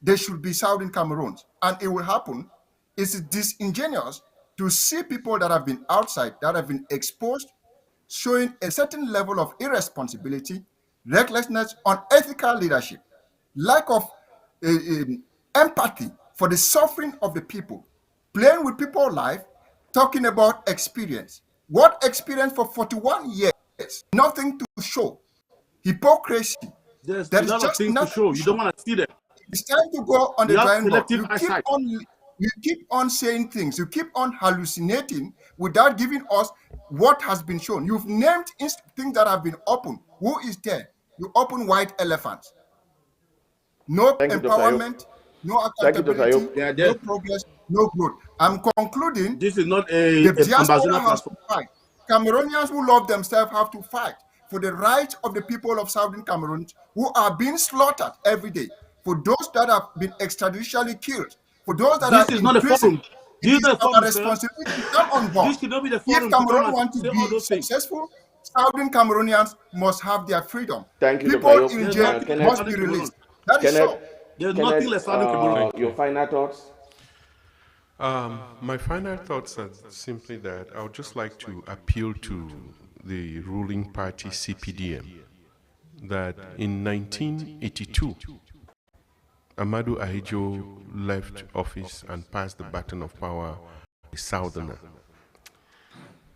there should be Southern Cameroons. And it will happen. It's disingenuous to see people that have been outside, that have been exposed, showing a certain level of irresponsibility, recklessness, unethical leadership, lack of empathy for the suffering of the people, playing with people's life, talking about experience. What experience for 41 years? Nothing to show. Hypocrisy. There's There a is lot of just things to nothing show. to You don't show. want to see them. It's time to go on You the have drawing board. selective eyesight. You keep on saying things. You keep on hallucinating without giving us what has been shown. You've named things that have been opened. Who is there? You open white elephants. No Thank you, Dr. Ayuk. empowerment, no Thank you, Dr. accountability, Ayuk. They are there. no progress, no growth. I'm concluding. This is not The a diaspora ambassador has to platform. fight. Cameroonians who love themselves have to fight for the rights of the people of Southern Cameroon who are being slaughtered every day, for those that have been extrajudicially killed, for those that This are is in not a prison. forum. It This is is not a our forum, sir. responsibility to come on board. This should not be the If forum to come Cameroon and wants to say all be those things. successful, Southern Cameroonians must have their freedom. Thank you, Dr. People Ayuk. in There's jail nothing like must Southern be Cameroon. released. That is Kenneth, so. There's nothing like Southern Cameroon. your final thoughts? My final thoughts are simply that I would just like to appeal to the ruling party CPDM that in 1982, Amadou Ahidjo left office and passed the baton of power to a southerner.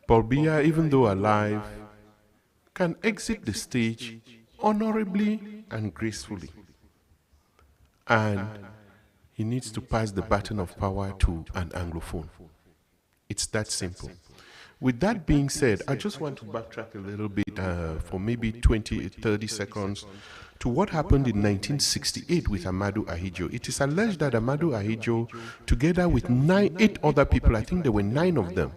Paul Biya, even though alive, can exit the stage honorably and gracefully. And he needs to pass the baton of power to an Anglophone. It's that simple. With that being said, I just want to backtrack a little bit for maybe 20, 30 seconds to what happened in 1968 with Amadou Ahidjo. It is alleged that Amadou Ahidjo, together with 8 other people, I think there were 9 of them,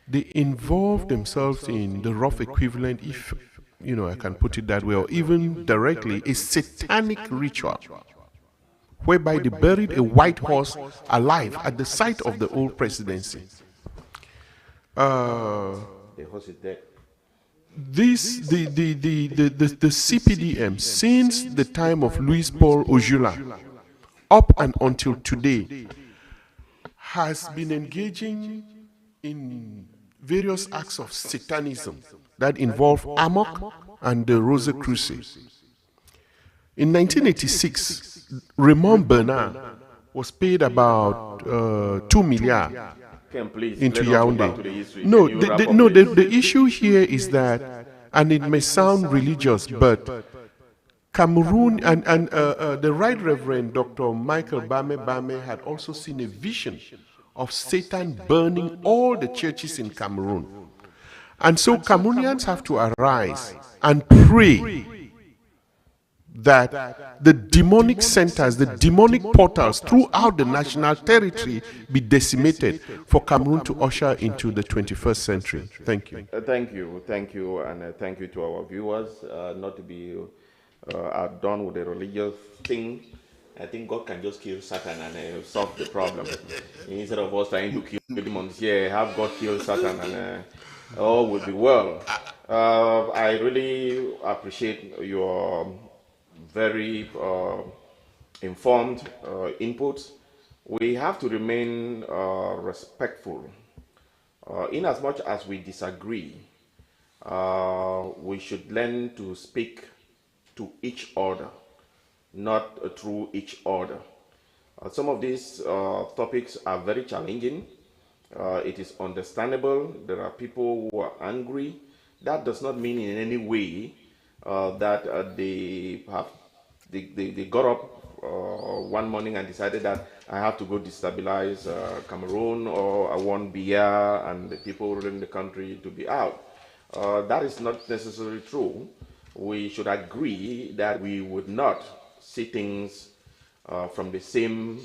they involved themselves in the rough equivalent, if I can put it that way, or even directly, a satanic ritual whereby they buried a white horse alive at the site of the old presidency. The horse is dead. The CPDM, since the time of Louis Paul Ojula, up and until today, has been engaging in various acts of satanism that involve amok and the Rosy Crusade. In 1986, Raymond Bernard was paid about 2 million Ken, please, into let us go back to the Yaoundé. history. No, Can you wrap up, no, please? the issue here is that, and it may sound religious, but Cameroon and the Right Reverend Dr. Michael Bame Bame had also seen a vision of Satan burning all the churches in Cameroon. And so Cameroonians have to arise and pray that the demonic centers, the demonic portals throughout the national territory be decimated for Cameroon to usher into the 21st century. Thank you. Thank you, and thank you to our viewers. Not to be outdone with the religious thing. I think God can just kill Satan and solve the problem. Instead of us trying to kill demons, yeah, have God kill Satan and all will be well. I really appreciate your very informed inputs. We have to remain respectful. In as much as we disagree, we should learn to speak to each other, not through each other. Some of these topics are very challenging. It is understandable. There are people who are angry. That does not mean in any way that they got up one morning and decided that I have to go destabilize Cameroon, or I want Biya and the people ruling the country to be out. That is not necessarily true. We should agree that we would not see things from the same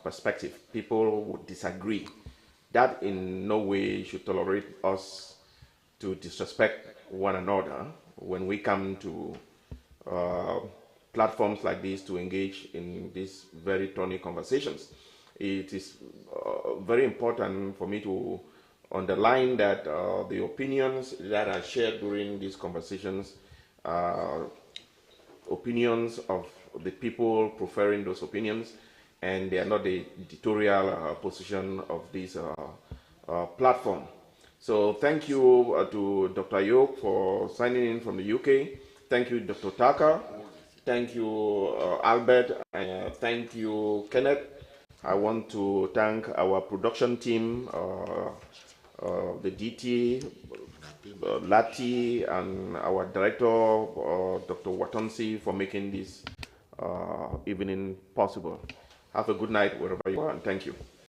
perspective. People would disagree. That in no way should tolerate us to disrespect one another when we come to platforms like this to engage in these very thorny conversations. It is very important for me to underline that the opinions that are shared during these conversations are opinions of the people preferring those opinions, and they are not the editorial position of this platform. So thank you to Dr. Yoke for signing in from the UK. Thank you, Dr. Taka. Thank you, Albert. And thank you, Kenneth. I want to thank our production team, the DT, Lati, and our director, Dr. Watonsi, for making this evening possible. Have a good night wherever you are, and thank you.